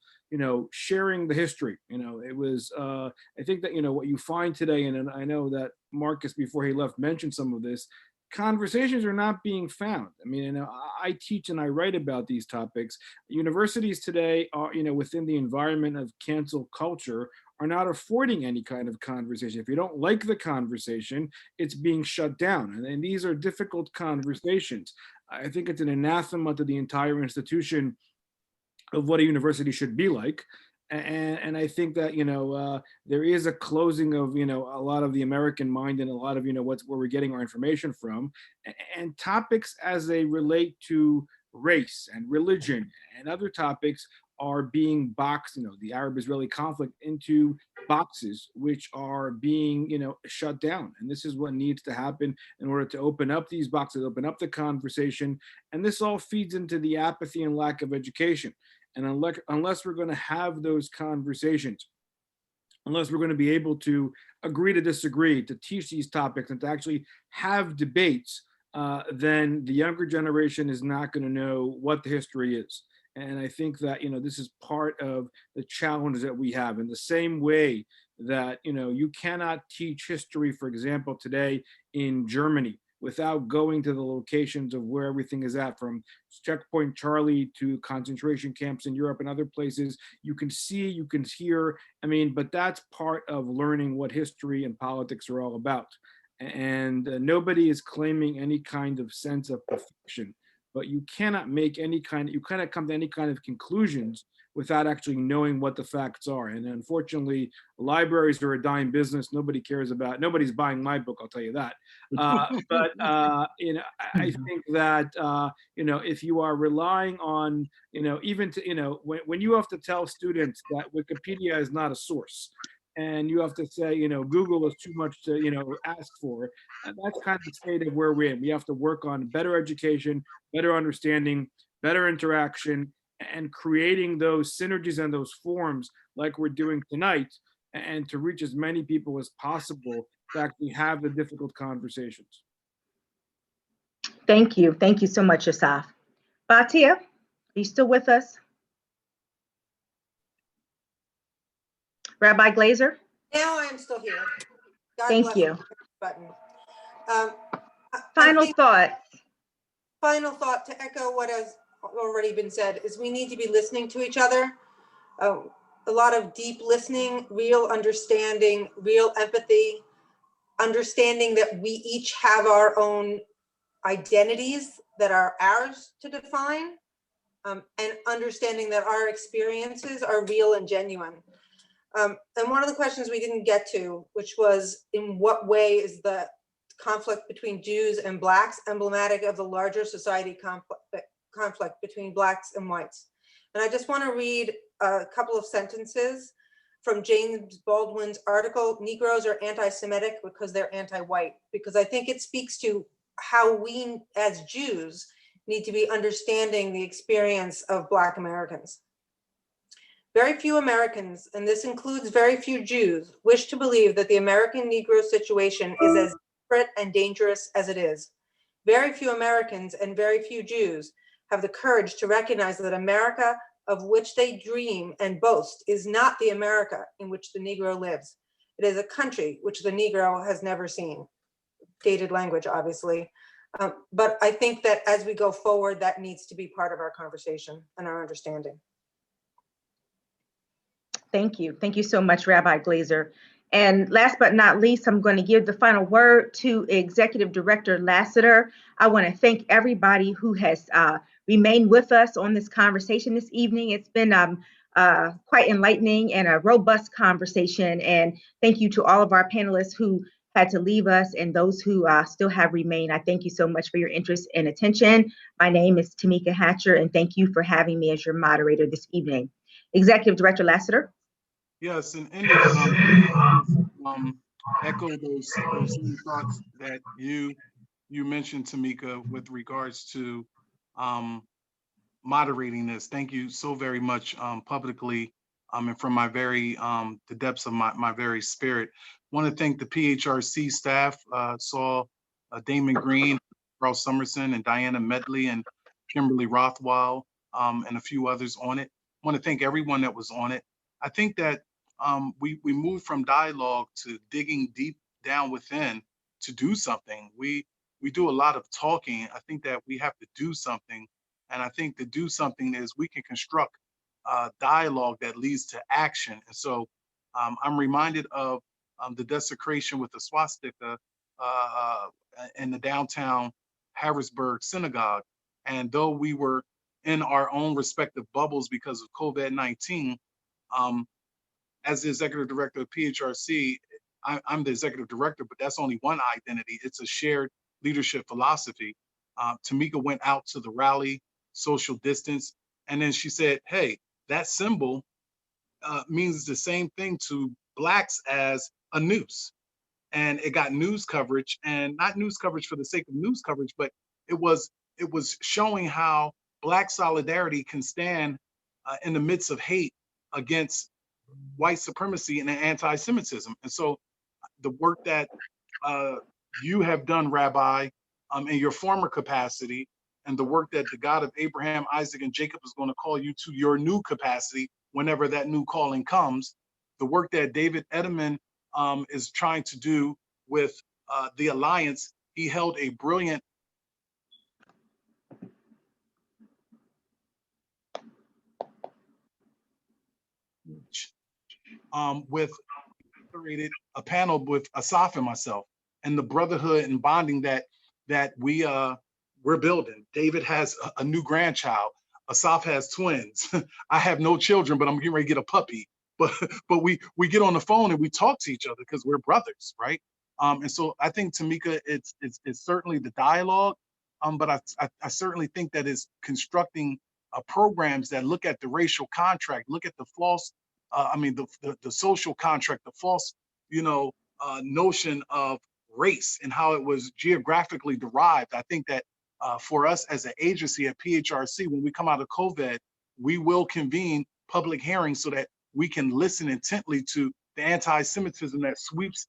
sharing the history, it was, I think that, what you find today, and I know that Marcus, before he left, mentioned some of this, conversations are not being found. I mean, I teach and I write about these topics. Universities today are, within the environment of cancel culture, are not affording any kind of conversation. If you don't like the conversation, it's being shut down. And these are difficult conversations. I think it's an anathema to the entire institution of what a university should be like. And I think that, there is a closing of, a lot of the American mind and a lot of, where we're getting our information from, and topics as they relate to race and religion and other topics are being boxed, the Arab-Israeli conflict, into boxes, which are being, shut down. And this is what needs to happen in order to open up these boxes, open up the conversation. And this all feeds into the apathy and lack of education. And unless we're going to have those conversations, unless we're going to be able to agree to disagree, to teach these topics, and to actually have debates, then the younger generation is not going to know what the history is. And I think that, this is part of the challenge that we have. In the same way that, you cannot teach history, for example, today in Germany without going to the locations of where everything is at, from Checkpoint Charlie to concentration camps in Europe and other places. You can see, you can hear, but that's part of learning what history and politics are all about. And nobody is claiming any kind of sense of perfection, but you cannot you cannot come to any kind of conclusions without actually knowing what the facts are. And unfortunately, libraries are a dying business. Nobody's buying my book, I'll tell you that. But I think that, if you are relying on, even to, when you have to tell students that Wikipedia is not a source, and you have to say, Google is too much to, ask for, and that's kind of the state of where we're in. We have to work on better education, better understanding, better interaction, and creating those synergies and those forums like we're doing tonight, and to reach as many people as possible to actually have the difficult conversations. Thank you. Thank you so much, Asaf. Batia, are you still with us? Rabbi Glazer? Now I am still here. God Thank bless you. Button. Final thought. Final thought, to echo what has already been said, is we need to be listening to each other. A lot of deep listening, real understanding, real empathy, understanding that we each have our own identities that are ours to define, and understanding that our experiences are real and genuine. And one of the questions we didn't get to, which was, in what way is the conflict between Jews and Blacks emblematic of the larger society conflict between Blacks and whites? And I just want to read a couple of sentences from James Baldwin's article, Negroes are anti-Semitic because they're anti-white, because I think it speaks to how we as Jews need to be understanding the experience of Black Americans. Very few Americans, and this includes very few Jews, wish to believe that the American Negro situation is as desperate and dangerous as it is. Very few Americans and very few Jews have the courage to recognize that America, of which they dream and boast, is not the America in which the Negro lives. It is a country which the Negro has never seen. Dated language, obviously. But I think that as we go forward, that needs to be part of our conversation and our understanding. Thank you. Thank you so much, Rabbi Glazer. And last but not least, I'm going to give the final word to Executive Director Lassiter. I want to thank everybody who has remained with us on this conversation this evening. It's been quite enlightening and a robust conversation. And thank you to all of our panelists who had to leave us and those who still have remained. I thank you so much for your interest and attention. My name is Tamika Hatcher, and thank you for having me as your moderator this evening. Executive Director Lassiter. Yes, and echo those same thoughts that you mentioned, Tamika, with regards to moderating this. Thank you so very much publicly and from my very, the depths of my very spirit. Want to thank the PHRC staff, saw Damon Green, Charles Summerson, and Diana Medley, and Kimberly Rothwell, and a few others on it. Want to thank everyone that was on it. I think that we moved from dialogue to digging deep down within to do something. We do a lot of talking. I think that we have to do something, and I think to do something is we can construct dialogue that leads to action. And so I'm reminded of the desecration with the swastika in the downtown Harrisburg synagogue. And though we were in our own respective bubbles because of COVID-19, as the executive director of PHRC, I'm the executive director, but that's only one identity. It's a shared leadership philosophy. Tamika went out to the rally, social distance, and then she said, hey, that symbol means the same thing to Blacks as a noose. And it got news coverage, and not news coverage for the sake of news coverage, but it was showing how Black solidarity can stand in the midst of hate against white supremacy and anti-Semitism. And so the work that you have done, Rabbi, in your former capacity, and the work that the God of Abraham, Isaac, and Jacob is going to call you to your new capacity whenever that new calling comes, the work that David Edelman is trying to do with the Alliance. He held a brilliant with a panel with Asaf and myself, and the brotherhood and bonding that we're building. David has a new grandchild. Asaf has twins. I have no children, but I'm getting ready to get a puppy. But we get on the phone and we talk to each other because we're brothers, right? And so I think, Tamika, it's certainly the dialogue, but I certainly think that is constructing programs that look at the racial contract, look at the false, the social contract, the false, notion of race and how it was geographically derived. I think that for us as an agency at PHRC, when we come out of COVID, we will convene public hearings so that we can listen intently to the anti-Semitism that sweeps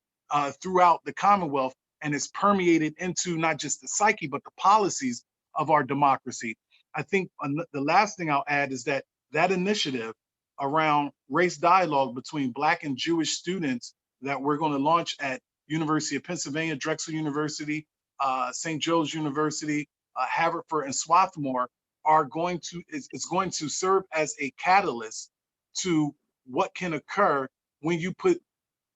throughout the Commonwealth and is permeated into not just the psyche, but the policies of our democracy. I think the last thing I'll add is that initiative around race dialogue between Black and Jewish students that we're going to launch at University of Pennsylvania, Drexel University, St. Joe's University, Haverford, and Swarthmore is going to serve as a catalyst to what can occur when you put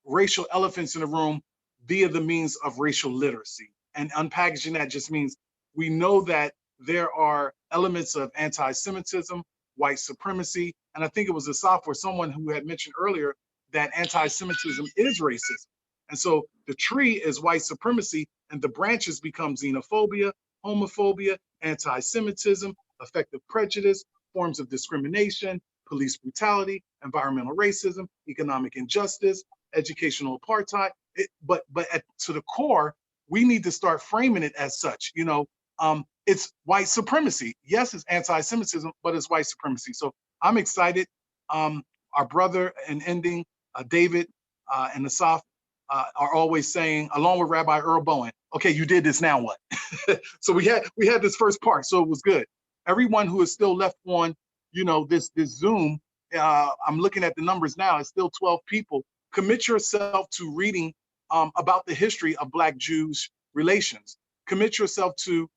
racial elephants in the room via the means of racial literacy. And unpackaging that just means we know that there are elements of anti-Semitism, white supremacy, and I think it was Asaf or someone who had mentioned earlier that anti-Semitism is racism. And so the tree is white supremacy, and the branches become xenophobia, homophobia, anti-Semitism, effective prejudice, forms of discrimination, police brutality, environmental racism, economic injustice, educational apartheid. But to the core, we need to start framing it as such. It's white supremacy. Yes, it's anti-Semitism, but it's white supremacy. So I'm excited. Our brother in ending, David and Asaf, are always saying, along with Rabbi Earl Bowen, okay, you did this, now what? So we had this first part, so it was good. Everyone who is still left on, this Zoom, I'm looking at the numbers now, it's still 12 people. Commit yourself to reading about the history of Black-Jewish relations. Commit yourself to,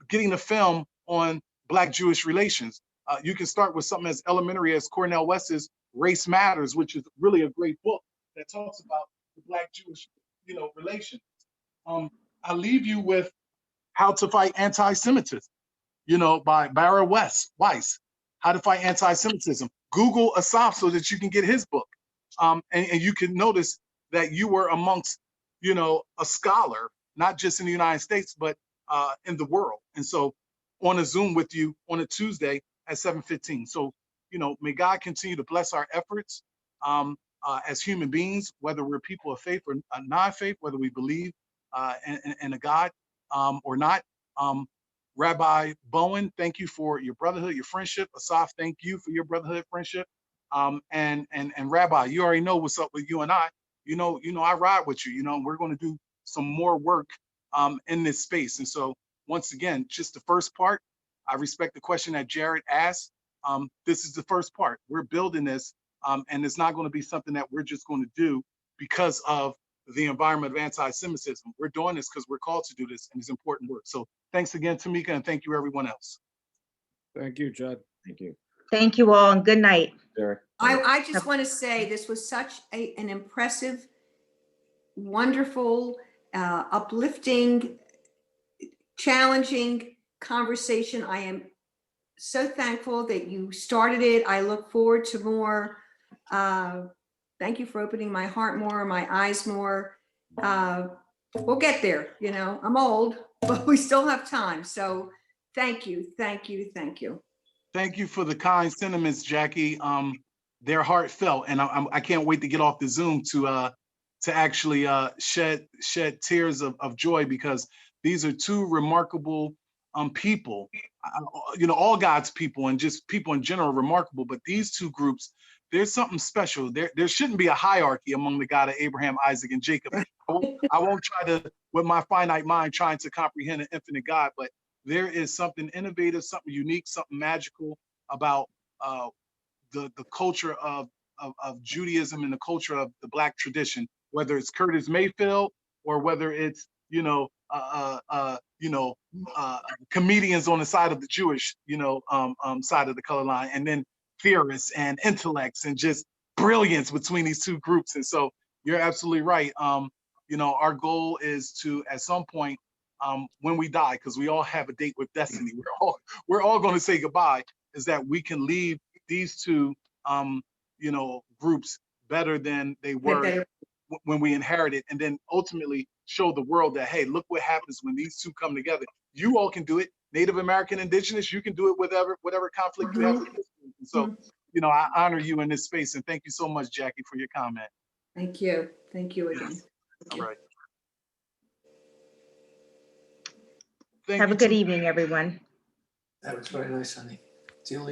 getting a film on Black-Jewish relations. You can start with something as elementary as Cornel West's Race Matters, which is really a great book that talks about the Black-Jewish, relations. I leave you with How to Fight Anti-Semitism, by Barra Weiss, How to Fight Anti-Semitism. Google Asaf so that you can get his book. And you can notice that you were amongst, a scholar, not just in the United States, but in the world. And so on a Zoom with you on a Tuesday at 7:15. So, may God continue to bless our efforts as human beings, whether we're people of faith or non-faith, whether we believe in a God or not. Rabbi Bowen, thank you for your brotherhood, your friendship. Asaf, thank you for your brotherhood, friendship. And Rabbi, you already know what's up with you and I. You know, I ride with you. You know, we're going to do some more work in this space. And so, once again, just the first part. I respect the question that Jared asked. This is the first part. We're building this, and it's not going to be something that we're just going to do because of the environment of anti-Semitism. We're doing this because we're called to do this, and it's important work. So thanks again, Tamika, and thank you, everyone else. Thank you, Chad. Thank you. Thank you all, and good night. Derek? I just want to say this was such an impressive, wonderful, uplifting, challenging conversation. I am so thankful that you started it. I look forward to more. Thank you for opening my heart more, my eyes more. We'll get there. You know, I'm old, but we still have time. So thank you, thank you, thank you. Thank you for the kind sentiments, Jackie. They're heartfelt, and I can't wait to get off the Zoom to actually shed tears of joy, because these are two remarkable people. You know, all God's people and just people in general are remarkable, but these two groups, there's something special. There shouldn't be a hierarchy among the God of Abraham, Isaac, and Jacob. I won't try to, with my finite mind, trying to comprehend an infinite God, but there is something innovative, something unique, something magical about the culture of Judaism and the culture of the Black tradition, whether it's Curtis Mayfield or whether it's, comedians on the side of the Jewish, side of the color line, and then theorists and intellects and just brilliance between these two groups. And so you're absolutely right. Our goal is to, at some point, when we die, because we all have a date with destiny, we're all going to say goodbye, is that we can leave these two groups better than they were when we inherited, and then ultimately show the world that, hey, look what happens when these two come together. You all can do it. Native American, Indigenous, you can do it with whatever conflict you have with this. And so, I honor you in this space, and thank you so much, Jackie, for your comment. Thank you. Thank you again. Yes. Thank All you. right. Have a good evening, everyone. That was very nice, honey. It's the only